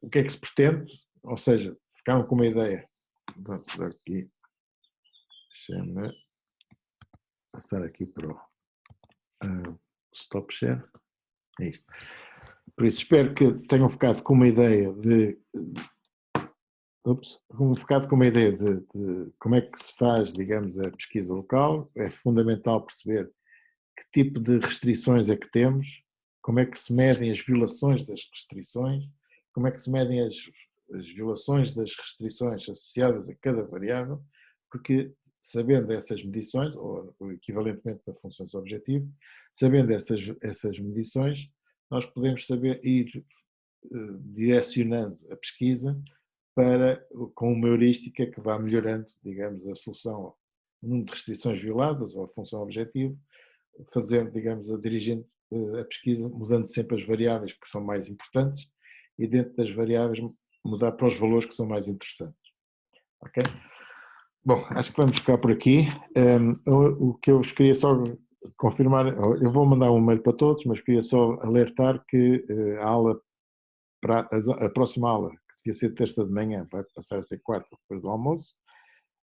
o que é que se pretende, ou seja, ficaram com uma ideia. Vamos aqui, deixa-me passar aqui para o stop share. É isto. Por isso, espero que tenham ficado com uma ideia de como é que se faz, digamos, a pesquisa local. É fundamental perceber que tipo de restrições é que temos, como é que se medem as violações das restrições, como é que se medem as violações das restrições associadas a cada variável, porque sabendo essas medições, ou equivalentemente para funções objetivo, sabendo essas medições, nós podemos saber ir direcionando a pesquisa com uma heurística que vá melhorando, digamos, a solução, o número de restrições violadas ou a função objetivo, fazendo, digamos, dirigindo a pesquisa, mudando sempre as variáveis que são mais importantes e dentro das variáveis mudar para os valores que são mais interessantes. Ok? Bom, acho que vamos ficar por aqui. O que eu vos queria só confirmar, eu vou mandar um e-mail para todos, mas queria só alertar que a próxima aula, que devia ser terça de manhã, vai passar a ser quarta depois do almoço.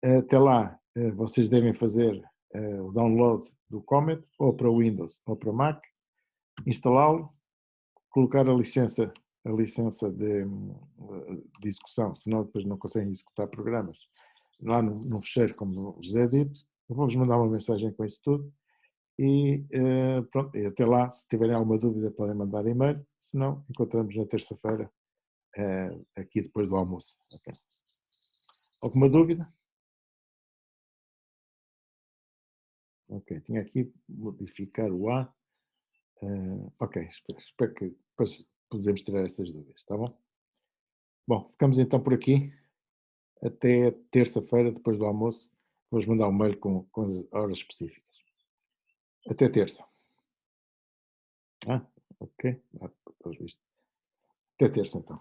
Até lá, vocês devem fazer o download do Comet, ou para Windows ou para Mac, instalá-lo, colocar a licença de execução, senão depois não conseguem executar programas, lá no fecheiro, como vos é dito. Eu vou-vos mandar uma mensagem com isso tudo. E pronto, e até lá, se tiverem alguma dúvida, podem mandar e-mail. Se não, encontramos na terça-feira, aqui depois do almoço. Okay. Alguma dúvida? Ok, tinha aqui modificar o A. Ok, espero que depois podemos tirar essas dúvidas, está bom? Bom, ficamos então por aqui. Até terça-feira, depois do almoço. Vou-vos mandar um mail com as horas específicas. Até terça. Ok. Até terça então.